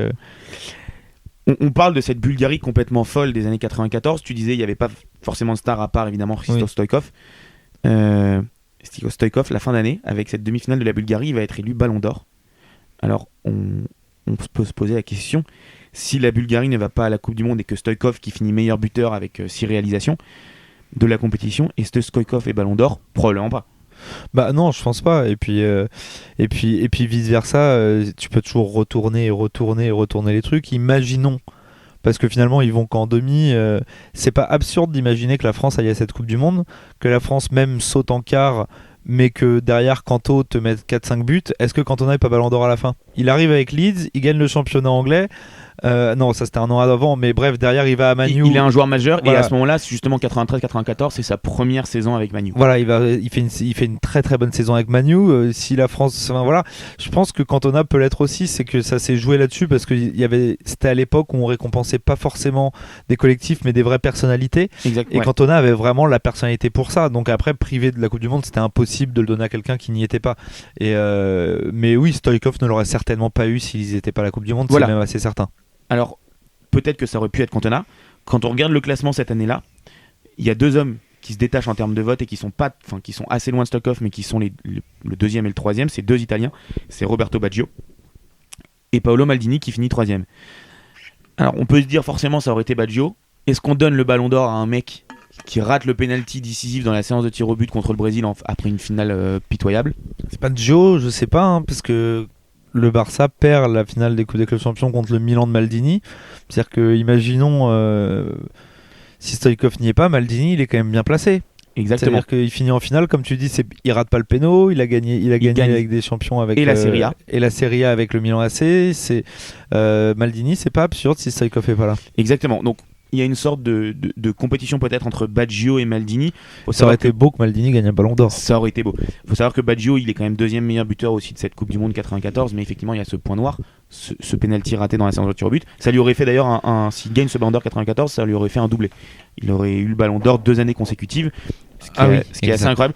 On parle de cette Bulgarie complètement folle des années 94. Tu disais il n'y avait pas forcément de star à part évidemment Hristo Stoïkov. Stoïkov, la fin d'année, avec cette demi-finale de la Bulgarie, il va être élu Ballon d'Or. Alors on peut se poser la question, si la Bulgarie ne va pas à la Coupe du Monde et que Stoïkov qui finit meilleur buteur avec 6 réalisations de la compétition, est-ce que Stoïkov est Ballon d'Or? Probablement pas. Non, je pense pas. Et puis vice versa, tu peux toujours retourner les trucs. Imaginons, parce que finalement ils vont qu'en demi. C'est pas absurde d'imaginer que la France aille à cette Coupe du Monde, que la France même saute en quart, mais que derrière Canto te mette 4-5 buts. Est-ce que Cantona n'est pas Ballon d'Or à la fin? Il arrive avec Leeds, il gagne le championnat anglais. Non, ça c'était un an avant, mais bref, derrière il va à Manu. Il est un joueur majeur, voilà. Et à ce moment-là, c'est justement 93-94, c'est sa première saison avec Manu. Voilà, il fait une très très bonne saison avec Manu. Si la France, je pense que Cantona peut l'être aussi, c'est que ça s'est joué là-dessus parce que c'était à l'époque où on récompensait pas forcément des collectifs, mais des vraies personnalités. Exact, et Cantona avait vraiment la personnalité pour ça. Donc après, privé de la Coupe du Monde, c'était impossible de le donner à quelqu'un qui n'y était pas. Mais oui, Stoïkov ne l'aurait certainement pas eu s'ils n'étaient pas à la Coupe du Monde, c'est même assez certain. Alors, peut-être que ça aurait pu être Cantona. Quand on regarde le classement cette année-là, il y a 2 hommes qui se détachent en termes de vote et qui sont assez loin de Stoïkov, mais qui sont le deuxième et le troisième. C'est 2 Italiens. C'est Roberto Baggio et Paolo Maldini qui finit 3e. Alors, on peut se dire forcément ça aurait été Baggio. Est-ce qu'on donne le Ballon d'Or à un mec qui rate le penalty décisif dans la séance de tir au but contre le Brésil après une finale pitoyable? C'est pas Baggio, je sais pas, parce que le Barça perd la finale des Coupes des clubs champions contre le Milan de Maldini. C'est-à-dire que, imaginons, si Stoïkov n'y est pas, Maldini, il est quand même bien placé. Exactement. C'est-à-dire qu'il finit en finale, comme tu dis, il rate pas le péno, il a gagné avec des champions avec la Serie A. Et la Serie A avec le Milan AC. Maldini, c'est pas absurde si Stoïkov est pas là. Exactement. Donc il y a une sorte de compétition peut-être entre Baggio et Maldini. Ça aurait été beau que Maldini gagne un Ballon d'Or. Ça aurait été beau. Il faut savoir que Baggio, il est quand même 2e meilleur buteur aussi de cette Coupe du Monde 94, mais effectivement il y a ce point noir, ce penalty raté dans la séance de tir au but. Ça lui aurait fait d'ailleurs s'il gagne ce Ballon d'Or 94, ça lui aurait fait un doublé. Il aurait eu le Ballon d'Or 2 années consécutives, ce qui est assez incroyable.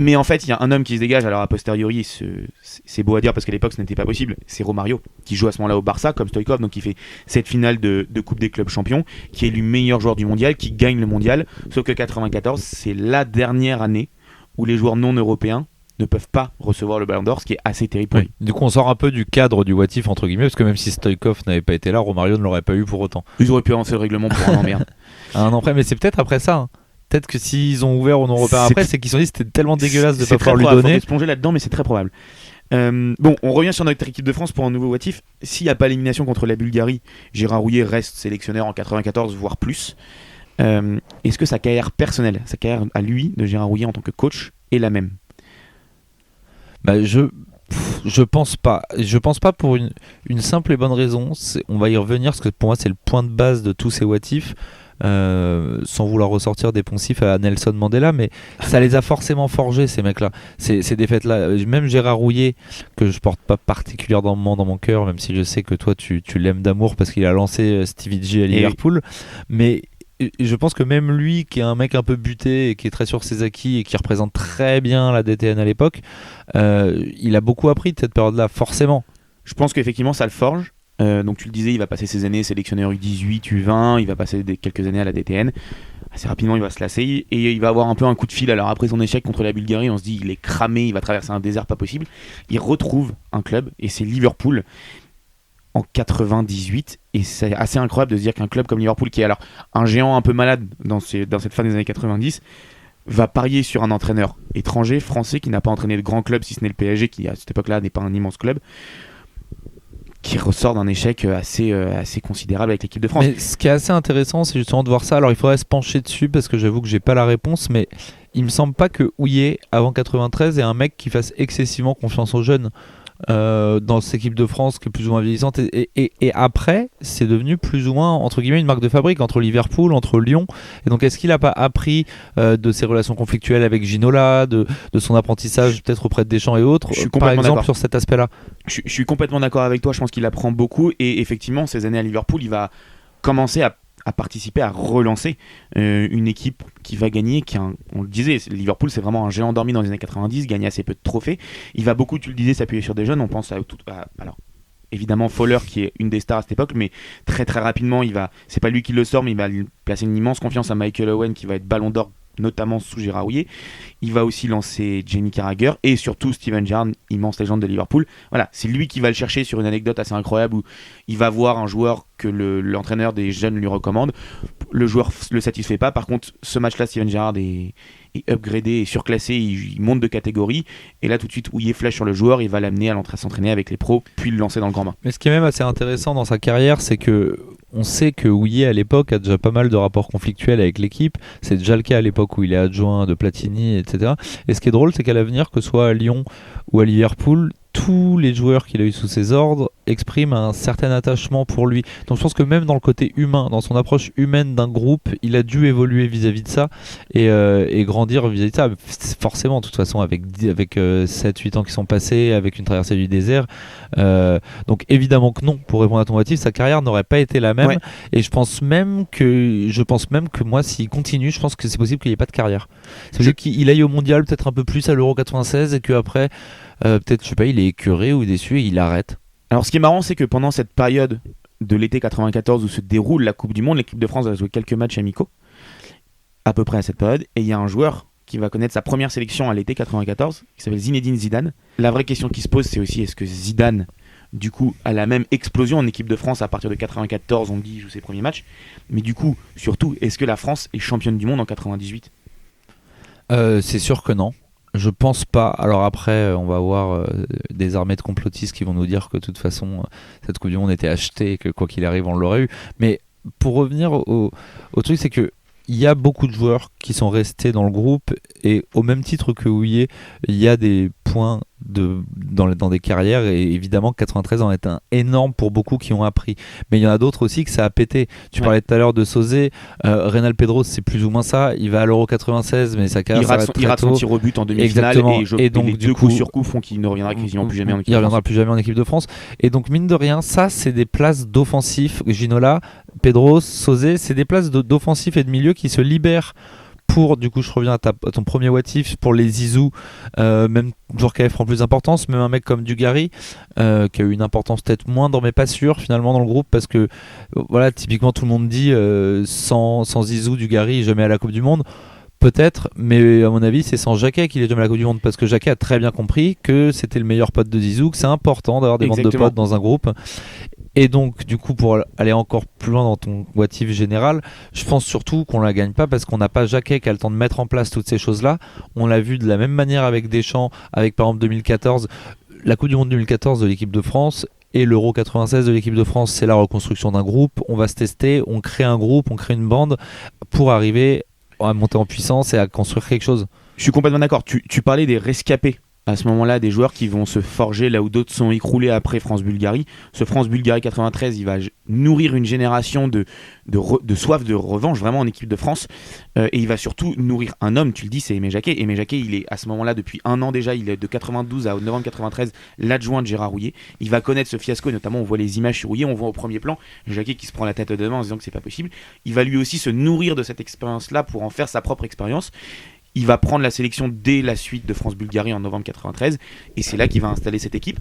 Mais en fait, il y a un homme qui se dégage, alors a posteriori, c'est beau à dire parce qu'à l'époque ce n'était pas possible, c'est Romario, qui joue à ce moment-là au Barça, comme Stoïkov, donc qui fait cette finale de Coupe des clubs champions, qui est élu meilleur joueur du mondial, qui gagne le mondial, sauf que 94, c'est la dernière année où les joueurs non européens ne peuvent pas recevoir le Ballon d'Or, ce qui est assez terrible pour lui. Du coup, on sort un peu du cadre du what if, entre guillemets, parce que même si Stoïkov n'avait pas été là, Romario ne l'aurait pas eu pour autant. Ils auraient pu avancer le règlement pour un an, merde. Un an près, mais c'est peut-être après ça, hein. Peut-être que s'ils ont ouvert au non-européen après, c'est qu'ils se sont dit que c'était tellement dégueulasse de ne pas pouvoir lui donner. Il faut se plonger là-dedans, mais c'est très probable. Bon, on revient sur notre équipe de France pour un nouveau what if. S'il n'y a pas élimination contre la Bulgarie, Gérard Rouillet reste sélectionneur en 94, voire plus. Est-ce que sa carrière personnelle, sa carrière à lui, de Gérard Rouillet en tant que coach, est la même? Je pense pas. Je pense pas pour une simple et bonne raison. On va y revenir parce que pour moi c'est le point de base de tous ces what if. Sans vouloir ressortir des poncifs à Nelson Mandela, mais ça les a forcément forgés ces mecs-là, ces défaites-là. Même Gérard Rouillet, que je porte pas particulièrement dans mon cœur, même si je sais que toi tu l'aimes d'amour parce qu'il a lancé Stevie G à Liverpool, mais je pense que même lui, qui est un mec un peu buté et qui est très sur ses acquis et qui représente très bien la DTN à l'époque, il a beaucoup appris de cette période-là, forcément. Je pense qu'effectivement ça le forge. Donc tu le disais, il va passer ses années sélectionneur U18, U20, il va passer quelques années à la DTN. Assez rapidement il va se lasser et il va avoir un peu un coup de fil. Alors après son échec contre la Bulgarie, on se dit il est cramé, il va traverser un désert pas possible. Il retrouve un club et c'est Liverpool en 98, et c'est assez incroyable de se dire qu'un club comme Liverpool, qui est alors un géant un peu malade dans cette fin des années 90, va parier sur un entraîneur étranger, français, qui n'a pas entraîné de grands clubs si ce n'est le PSG, qui à cette époque-là n'est pas un immense club, qui ressort d'un échec assez considérable avec l'équipe de France. Mais ce qui est assez intéressant, c'est justement de voir ça. Alors il faudrait se pencher dessus parce que j'avoue que j'ai pas la réponse, mais il me semble pas que Houillet avant 93 est un mec qui fasse excessivement confiance aux jeunes. dans cette équipe de France qui est plus ou moins vieillissante, et après c'est devenu plus ou moins entre guillemets une marque de fabrique entre Liverpool, entre Lyon. Et donc est-ce qu'il n'a pas appris de ses relations conflictuelles avec Ginola, de son apprentissage peut-être auprès de Deschamps et autres, par exemple sur cet aspect-là? Je suis complètement d'accord avec toi, je pense qu'il apprend beaucoup, et effectivement ces années à Liverpool il va commencer à participer à relancer une équipe qui va gagner, on le disait, Liverpool c'est vraiment un géant endormi dans les années 90, gagne assez peu de trophées, il va beaucoup, tu le disais, s'appuyer sur des jeunes, on pense alors évidemment Fowler qui est une des stars à cette époque, mais très très rapidement c'est pas lui qui le sort, mais il va placer une immense confiance à Michael Owen qui va être ballon d'or notamment sous Gérard Houllier. Il va aussi lancer Jamie Carragher et surtout Steven Gerrard, immense légende de Liverpool. Voilà, c'est lui qui va le chercher sur une anecdote assez incroyable où il va voir un joueur que l'entraîneur des jeunes lui recommande. Le joueur le satisfait pas. Par contre, ce match-là, Steven Gerrard est upgradé et surclassé, il monte de catégorie. Et là, tout de suite, Houllier flash sur le joueur, il va l'amener à s'entraîner avec les pros, puis le lancer dans le grand bain. Mais ce qui est même assez intéressant dans sa carrière, c'est que on sait que Houllier à l'époque a déjà pas mal de rapports conflictuels avec l'équipe. C'est déjà le cas à l'époque où il est adjoint de Platini, etc. Et ce qui est drôle, c'est qu'à l'avenir, que ce soit à Lyon ou à Liverpool, tous les joueurs qu'il a eu sous ses ordres expriment un certain attachement pour lui. Donc je pense que même dans le côté humain, dans son approche humaine d'un groupe, il a dû évoluer vis-à-vis de ça et grandir vis-à-vis de ça. Forcément, de toute façon, avec 7-8 ans qui sont passés, avec une traversée du désert. Donc évidemment que non, pour répondre à ton motif, sa carrière n'aurait pas été la même. Ouais. Et je pense même que moi, s'il continue, je pense que c'est possible qu'il n'y ait pas de carrière. C'est possible qu'il aille au mondial peut-être un peu plus à l'Euro 96 et qu'après, peut-être, je sais pas, il est écœuré ou déçu et il arrête. Alors ce qui est marrant, c'est que pendant cette période de l'été 94 où se déroule la Coupe du Monde, l'équipe de France va jouer quelques matchs amicaux, à peu près à cette période, et il y a un joueur qui va connaître sa première sélection à l'été 94, qui s'appelle Zinedine Zidane. La vraie question qui se pose, c'est aussi est-ce que Zidane, du coup, a la même explosion en équipe de France à partir de 94, on dit, il joue ses premiers matchs, mais du coup, surtout, est-ce que la France est championne du monde en 98 ? C'est sûr que non. Je pense pas. Alors après, on va avoir des armées de complotistes qui vont nous dire que de toute façon, cette Coupe du Monde était achetée et que quoi qu'il arrive, on l'aurait eu. Mais pour revenir au truc, c'est que il y a beaucoup de joueurs qui sont restés dans le groupe et au même titre que Houllier, il y a des points dans des carrières et évidemment 93 en est un énorme pour beaucoup qui ont appris. Mais il y en a d'autres aussi que ça a pété. Tu parlais tout à l'heure de Sosé, Reynal Pedro, c'est plus ou moins ça. Il va à l'Euro 96, mais sa carrière s'arrête très tôt. Il rate son tir au but en demi-finale et donc les deux coups sur coup font qu'il ne reviendra quasiment plus jamais en équipe de France. Il ne reviendra plus jamais en équipe de France. Et donc mine de rien, ça c'est des places d'offensif. Ginola, Pedro, Sosé, c'est des places d'offensif et de milieu qui se libèrent pour, du coup je reviens à ton premier what if, pour les Zizou, même joueur qui prend plus d'importance, même un mec comme Dugarry qui a eu une importance peut-être moindre mais pas sûre finalement dans le groupe, parce que voilà, typiquement tout le monde dit sans Zizou, Dugarry jamais à la Coupe du Monde. Peut-être, mais à mon avis c'est sans Jacquet qu'il est jamais à la Coupe du Monde, parce que Jacquet a très bien compris que c'était le meilleur pote de Zizou, que c'est important d'avoir des bandes de potes dans un groupe. Et donc, du coup, pour aller encore plus loin dans ton what if général, je pense surtout qu'on ne la gagne pas parce qu'on n'a pas Jacquet qui a le temps de mettre en place toutes ces choses-là. On l'a vu de la même manière avec Deschamps, avec par exemple 2014, la Coupe du Monde 2014 de l'équipe de France et l'Euro 96 de l'équipe de France, c'est la reconstruction d'un groupe. On va se tester, on crée un groupe, on crée une bande pour arriver à monter en puissance et à construire quelque chose. Je suis complètement d'accord. Tu parlais des rescapés. À ce moment-là, des joueurs qui vont se forger là où d'autres sont écroulés après France-Bulgarie. Ce France-Bulgarie 93, il va nourrir une génération de soif de revanche, vraiment en équipe de France. Et il va surtout nourrir un homme, tu le dis, c'est Aimé Jacquet. Aimé Jacquet, il est à ce moment-là, depuis un an déjà, il est de 92 à novembre 93, l'adjoint de Gérard Houllier. Il va connaître ce fiasco, et notamment on voit les images sur Houllier, on voit au premier plan Jacquet qui se prend la tête de main en disant que c'est pas possible. Il va lui aussi se nourrir de cette expérience-là pour en faire sa propre expérience. Il va prendre la sélection dès la suite de France-Bulgarie en novembre 93 et c'est là qu'il va installer cette équipe.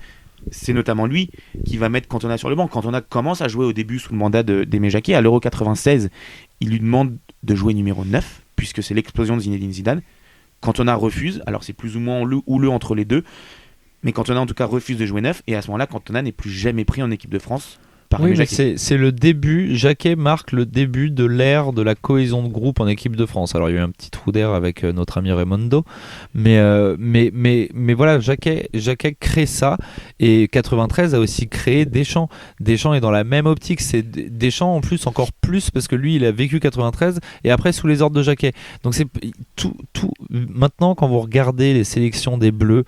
C'est notamment lui qui va mettre Cantona sur le banc. Cantona commence à jouer au début sous le mandat d'Aimé Jacquet. À l'Euro 96, il lui demande de jouer numéro 9 puisque c'est l'explosion de Zinedine Zidane. Cantona refuse, alors c'est plus ou moins houleux entre les deux, mais Cantona en tout cas refuse de jouer 9 et à ce moment-là, Cantona n'est plus jamais pris en équipe de France. Oui, mais c'est le début. Jacquet marque le début de l'ère de la cohésion de groupe en équipe de France. Alors il y a eu un petit trou d'air avec notre ami Raimondo, mais voilà, Jacquet crée ça et 93 a aussi créé Deschamps. Deschamps est dans la même optique. C'est Deschamps en plus encore plus parce que lui il a vécu 93 et après sous les ordres de Jacquet. Donc c'est tout. Maintenant quand vous regardez les sélections des Bleus,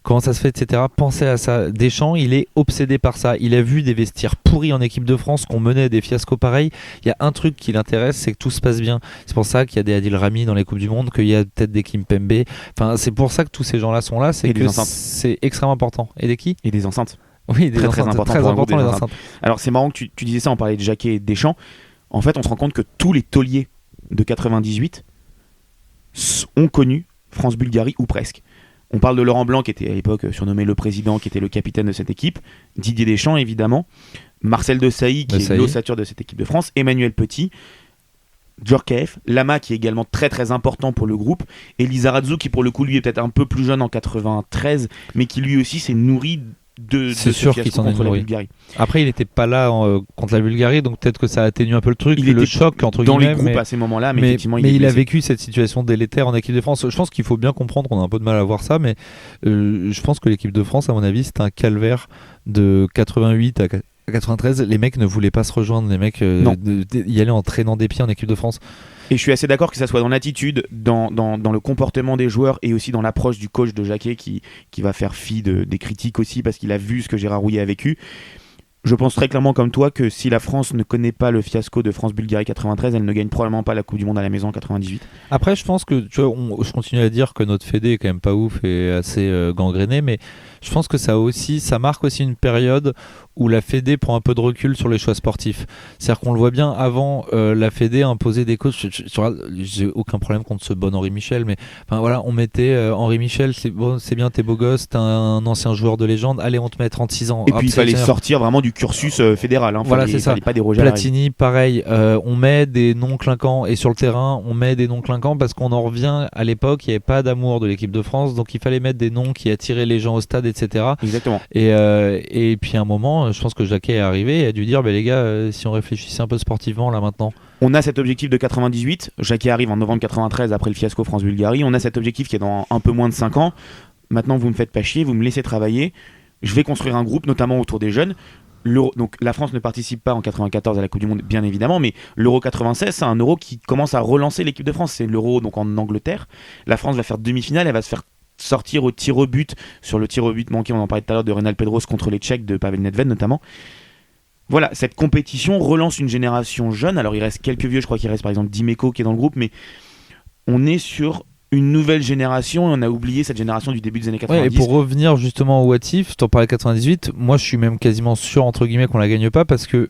comment ça se fait, etc. Pensez à ça. Deschamps, il est obsédé par ça. Il a vu des vestiaires pourris en équipe de France, qu'on menait des fiascos pareils. Il y a un truc qui l'intéresse, c'est que tout se passe bien. C'est pour ça qu'il y a des Adil Rami dans les Coupes du Monde, qu'il y a peut-être des Kimpembe. Enfin, c'est pour ça que tous ces gens-là sont là. C'est que c'est extrêmement important. Et des qui ? Et des enceintes. Oui, des enceintes. Très important les enceintes. Alors c'est marrant que tu disais ça, on parlait de Jacquet et de Deschamps. En fait, on se rend compte que tous les tauliers de 98 ont connu France-Bulgarie ou presque. On parle de Laurent Blanc qui était à l'époque surnommé le président, qui était le capitaine de cette équipe, Didier Deschamps évidemment, Marcel Desailly qui est l'ossature de cette équipe de France, Emmanuel Petit, Djorkaeff, Lama qui est également très très important pour le groupe, et Lizarazu qui pour le coup lui est peut-être un peu plus jeune en 93, mais qui lui aussi s'est nourri de sûr qu'il s'en est contre la Bulgarie. Après, il n'était pas là contre la Bulgarie, donc peut-être que ça atténue un peu le truc, le choc entre dans guillemets. Les groupes à ces moments-là, mais effectivement, il a vécu cette situation délétère en équipe de France. Je pense qu'il faut bien comprendre, on a un peu de mal à voir ça, mais je pense que l'équipe de France, à mon avis, c'est un calvaire de 88 à 93. Les mecs ne voulaient pas se rejoindre, les mecs y allaient en traînant des pieds en équipe de France. Et je suis assez d'accord que ça soit dans l'attitude, dans le comportement des joueurs et aussi dans l'approche du coach de Jacquet qui va faire fi des critiques aussi parce qu'il a vu ce que Gérard Rouillet a vécu. Je pense très clairement comme toi que si la France ne connaît pas le fiasco de France-Bulgarie 93, elle ne gagne probablement pas la Coupe du Monde à la maison en 98. Après, je pense que, tu vois, je continue à dire que notre fédé est quand même pas ouf et assez gangréné, mais je pense que ça marque aussi une période où la Fédé prend un peu de recul sur les choix sportifs. C'est-à-dire qu'on le voit bien, avant, la Fédé imposait des coachs. J'ai aucun problème contre ce bon Henri Michel, mais enfin, voilà, on mettait Henri Michel, c'est bien, t'es beau gosse, t'es un ancien joueur de légende, allez, on te met 36 ans. Et puis il fallait sortir vraiment du cursus fédéral. Voilà, c'est ça. Pas déroger Platini, pareil, on met des noms clinquants, et sur le terrain, on met des noms clinquants parce qu'on en revient à l'époque, il n'y avait pas d'amour de l'équipe de France, donc il fallait mettre des noms qui attiraient les gens au stade, etc. Exactement. Et puis à un moment, je pense que Jacquet est arrivé et a dû dire les gars, si on réfléchissait un peu sportivement là maintenant. On a cet objectif de 98, Jacquet arrive en novembre 93 après le fiasco France-Bulgarie, on a cet objectif qui est dans un peu moins de 5 ans. Maintenant vous me faites pas chier, vous me laissez travailler, je vais construire un groupe notamment autour des jeunes. Donc la France ne participe pas en 94 à la Coupe du Monde bien évidemment, mais l'Euro 96 c'est un Euro qui commence à relancer l'équipe de France, c'est l'Euro donc en Angleterre. La France va faire demi-finale, elle va se faire sortir au tir au but, sur le tir au but manqué, on en parlait tout à l'heure de Renal Pedros contre les Tchèques de Pavel Nedved notamment. Voilà, cette compétition relance une génération jeune. Alors il reste quelques vieux, je crois qu'il reste par exemple Dimeco qui est dans le groupe, mais on est sur une nouvelle génération et on a oublié cette génération du début des années 90. Ouais, et pour revenir justement au What If, t'en parlais 98, moi je suis même quasiment sûr entre guillemets qu'on la gagne pas parce que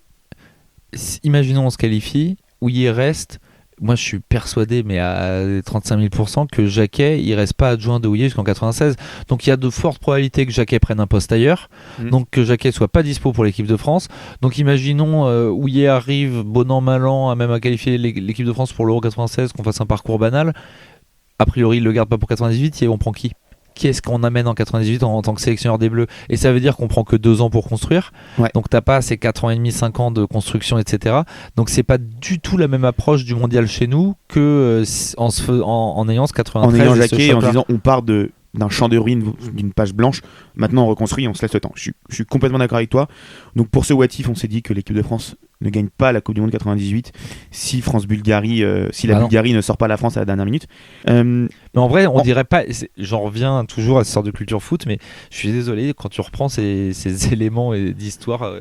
imaginons on se qualifie, Houillet reste. Moi, je suis persuadé, mais à 35 000%, que Jacquet, il reste pas adjoint de Houillet jusqu'en 96. Donc, il y a de fortes probabilités que Jacquet prenne un poste ailleurs. Donc, que Jacquet soit pas dispo pour l'équipe de France. Donc, imaginons Houillet arrive, bon an, mal an, même à qualifier l'équipe de France pour l'Euro 96, qu'on fasse un parcours banal. A priori, il le garde pas pour 98. Et on prend qui ? Qui est-ce qu'on amène en 98 en tant que sélectionneur des Bleus ? Et ça veut dire qu'on prend que 2 ans pour construire. Ouais. Donc t'as pas ces 4 ans et demi, 5 ans de construction, etc. Donc c'est pas du tout la même approche du mondial chez nous que en ayant ce 93. En ayant Jacquet, en disant on part d'un champ de ruines, d'une page blanche. Maintenant on reconstruit, on se laisse le temps. Je suis complètement d'accord avec toi. Donc pour ce what if, on s'est dit que l'équipe de France ne gagne pas la Coupe du Monde 98 si France-Bulgarie, si la Bulgarie ne sort pas la France à la dernière minute. Mais en vrai, on dirait pas. J'en reviens toujours à cette sorte de culture foot, mais je suis désolé quand tu reprends ces éléments d'histoire.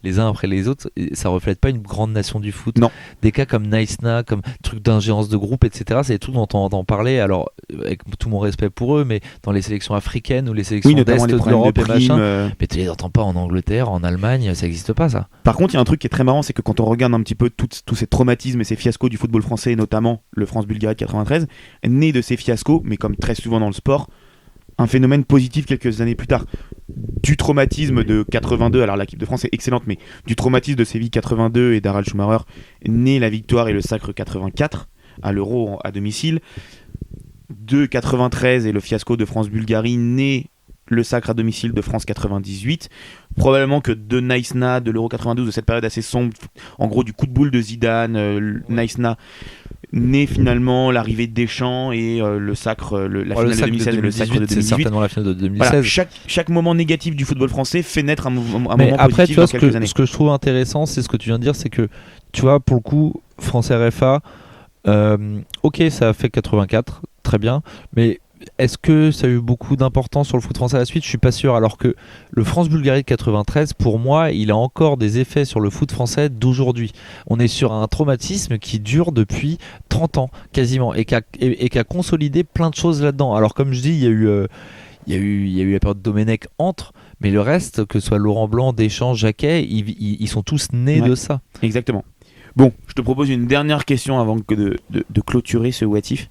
Les uns après les autres, ça reflète pas une grande nation du foot. Non. Des cas comme Naïsna, comme truc d'ingérence de groupe, etc. C'est des trucs dont on entend parler. Alors, avec tout mon respect pour eux, mais dans les sélections africaines ou les sélections d'Est de l'Europe et machin, mais tu les entends pas en Angleterre, en Allemagne, ça n'existe pas ça. Par contre, il y a un truc qui est très marrant, c'est que quand on regarde un petit peu tous ces traumatismes et ces fiascos du football français, et notamment le France-Bulgarie de 93, né de ces fiascos, mais comme très souvent dans le sport, un phénomène positif quelques années plus tard. Du traumatisme de 82, alors l'équipe de France est excellente, mais du traumatisme de Séville 82 et d'Harald Schumacher, naît la victoire et le sacre 84 à l'Euro à domicile. De 93 et le fiasco de France-Bulgarie, naît le sacre à domicile de France 98. Probablement que de Naïsna, de l'Euro 92, de cette période assez sombre, en gros du coup de boule de Zidane, Naïsna, naît finalement l'arrivée de Deschamps et le sacre, la finale de 2016 et le sacre de 2018. C'est certainement la finale de 2016. Voilà, chaque moment négatif du football français fait naître un moment après, positif tu vois, dans quelques années. Ce que je trouve intéressant, c'est ce que tu viens de dire, c'est que, tu vois, pour le coup, France RFA, ok, ça a fait 84, très bien, mais est-ce que ça a eu beaucoup d'importance sur le foot français à la suite ? Je suis pas sûr. Alors que le France-Bulgarie de 93, pour moi, il a encore des effets sur le foot français d'aujourd'hui. On est sur un traumatisme qui dure depuis 30 ans quasiment et qui a consolidé plein de choses là-dedans. Alors comme je dis, il y a eu la période Domenech entre, mais le reste, que ce soit Laurent Blanc, Deschamps, Jacquet, ils sont tous nés de ça. Exactement. Bon, je te propose une dernière question avant de clôturer ce what if.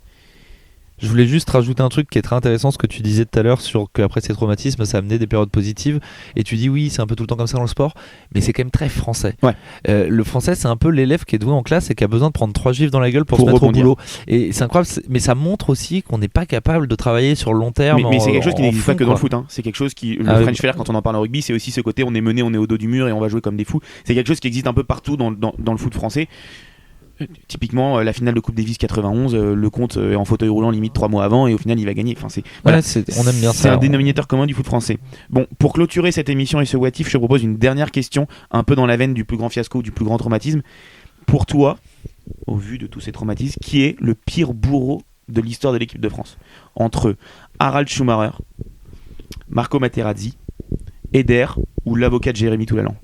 Je voulais juste rajouter un truc qui est très intéressant, ce que tu disais tout à l'heure sur qu'après ces traumatismes, ça a amené des périodes positives. Et tu dis oui, c'est un peu tout le temps comme ça dans le sport, mais c'est quand même très français. Ouais. Le français, c'est un peu l'élève qui est doué en classe et qui a besoin de prendre 3 gifles dans la gueule pour se mettre rebondir. au boulot. Et c'est incroyable, mais ça montre aussi qu'on n'est pas capable de travailler sur le long terme. Mais c'est quelque chose qui n'existe pas que quoi. dans le foot. Hein. C'est quelque chose qui. Le French Flair, quand on en parle en rugby, c'est aussi ce côté on est mené, on est au dos du mur et on va jouer comme des fous. C'est quelque chose qui existe un peu partout dans le foot français. Typiquement la finale de Coupe Davis 91, le compte est en fauteuil roulant limite 3 mois avant et au final il va gagner. Enfin, on aime bien ça. C'est un dénominateur commun du foot français. Bon, pour clôturer cette émission et ce what if, je te propose une dernière question un peu dans la veine du plus grand fiasco ou du plus grand traumatisme. Pour toi, au vu de tous ces traumatismes, qui est le pire bourreau de l'histoire de l'équipe de France ? Entre Harald Schumacher, Marco Materazzi, Eder ou l'avocat de Jérémy Toulalan.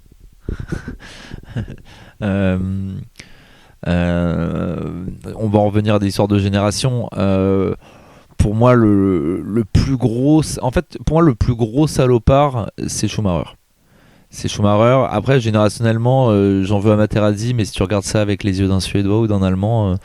On va en revenir à des histoires de génération. Pour moi, le plus gros salopard, c'est Schumacher. Après, générationnellement, j'en veux à Materazzi, mais si tu regardes ça avec les yeux d'un Suédois ou d'un Allemand,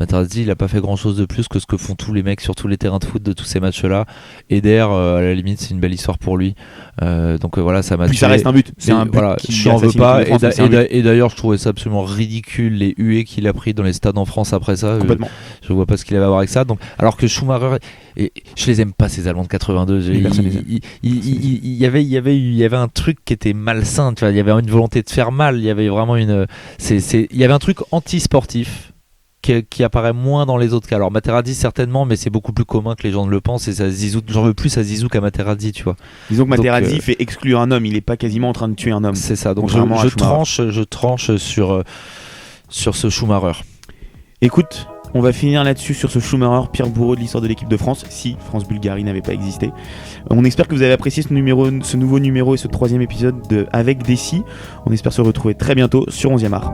Materazzi, il a pas fait grand chose de plus que ce que font tous les mecs sur tous les terrains de foot de tous ces matchs-là. Eder, à la limite, c'est une belle histoire pour lui. Donc voilà, ça m'a tué. Puis ça reste un but. C'est un but qui j'en veux pas. France, Et d'ailleurs, je trouvais ça absolument ridicule, les huées qu'il a pris dans les stades en France après ça. Complètement. Je vois pas ce qu'il avait à voir avec ça. Donc, alors que Schumacher, et je les aime pas ces Allemands de 82. Il y avait un truc qui était malsain. Tu vois, il y avait une volonté de faire mal. Il y avait vraiment il y avait un truc anti-sportif. Qui apparaît moins dans les autres cas. Alors Materazzi certainement, mais c'est beaucoup plus commun que les gens ne le pensent et ça Zizou, j'en veux plus à Zizou qu'à Materazzi, tu vois. Disons que Materazzi fait exclure un homme, il est pas quasiment en train de tuer un homme. C'est ça, donc je tranche sur ce Schumacher. Écoute, on va finir là-dessus sur ce Schumacher, pire bourreau de l'histoire de l'équipe de France, si France-Bulgarie n'avait pas existé. On espère que vous avez apprécié ce nouveau numéro et ce 3e épisode de Avec Dessy. On espère se retrouver très bientôt sur 11e art.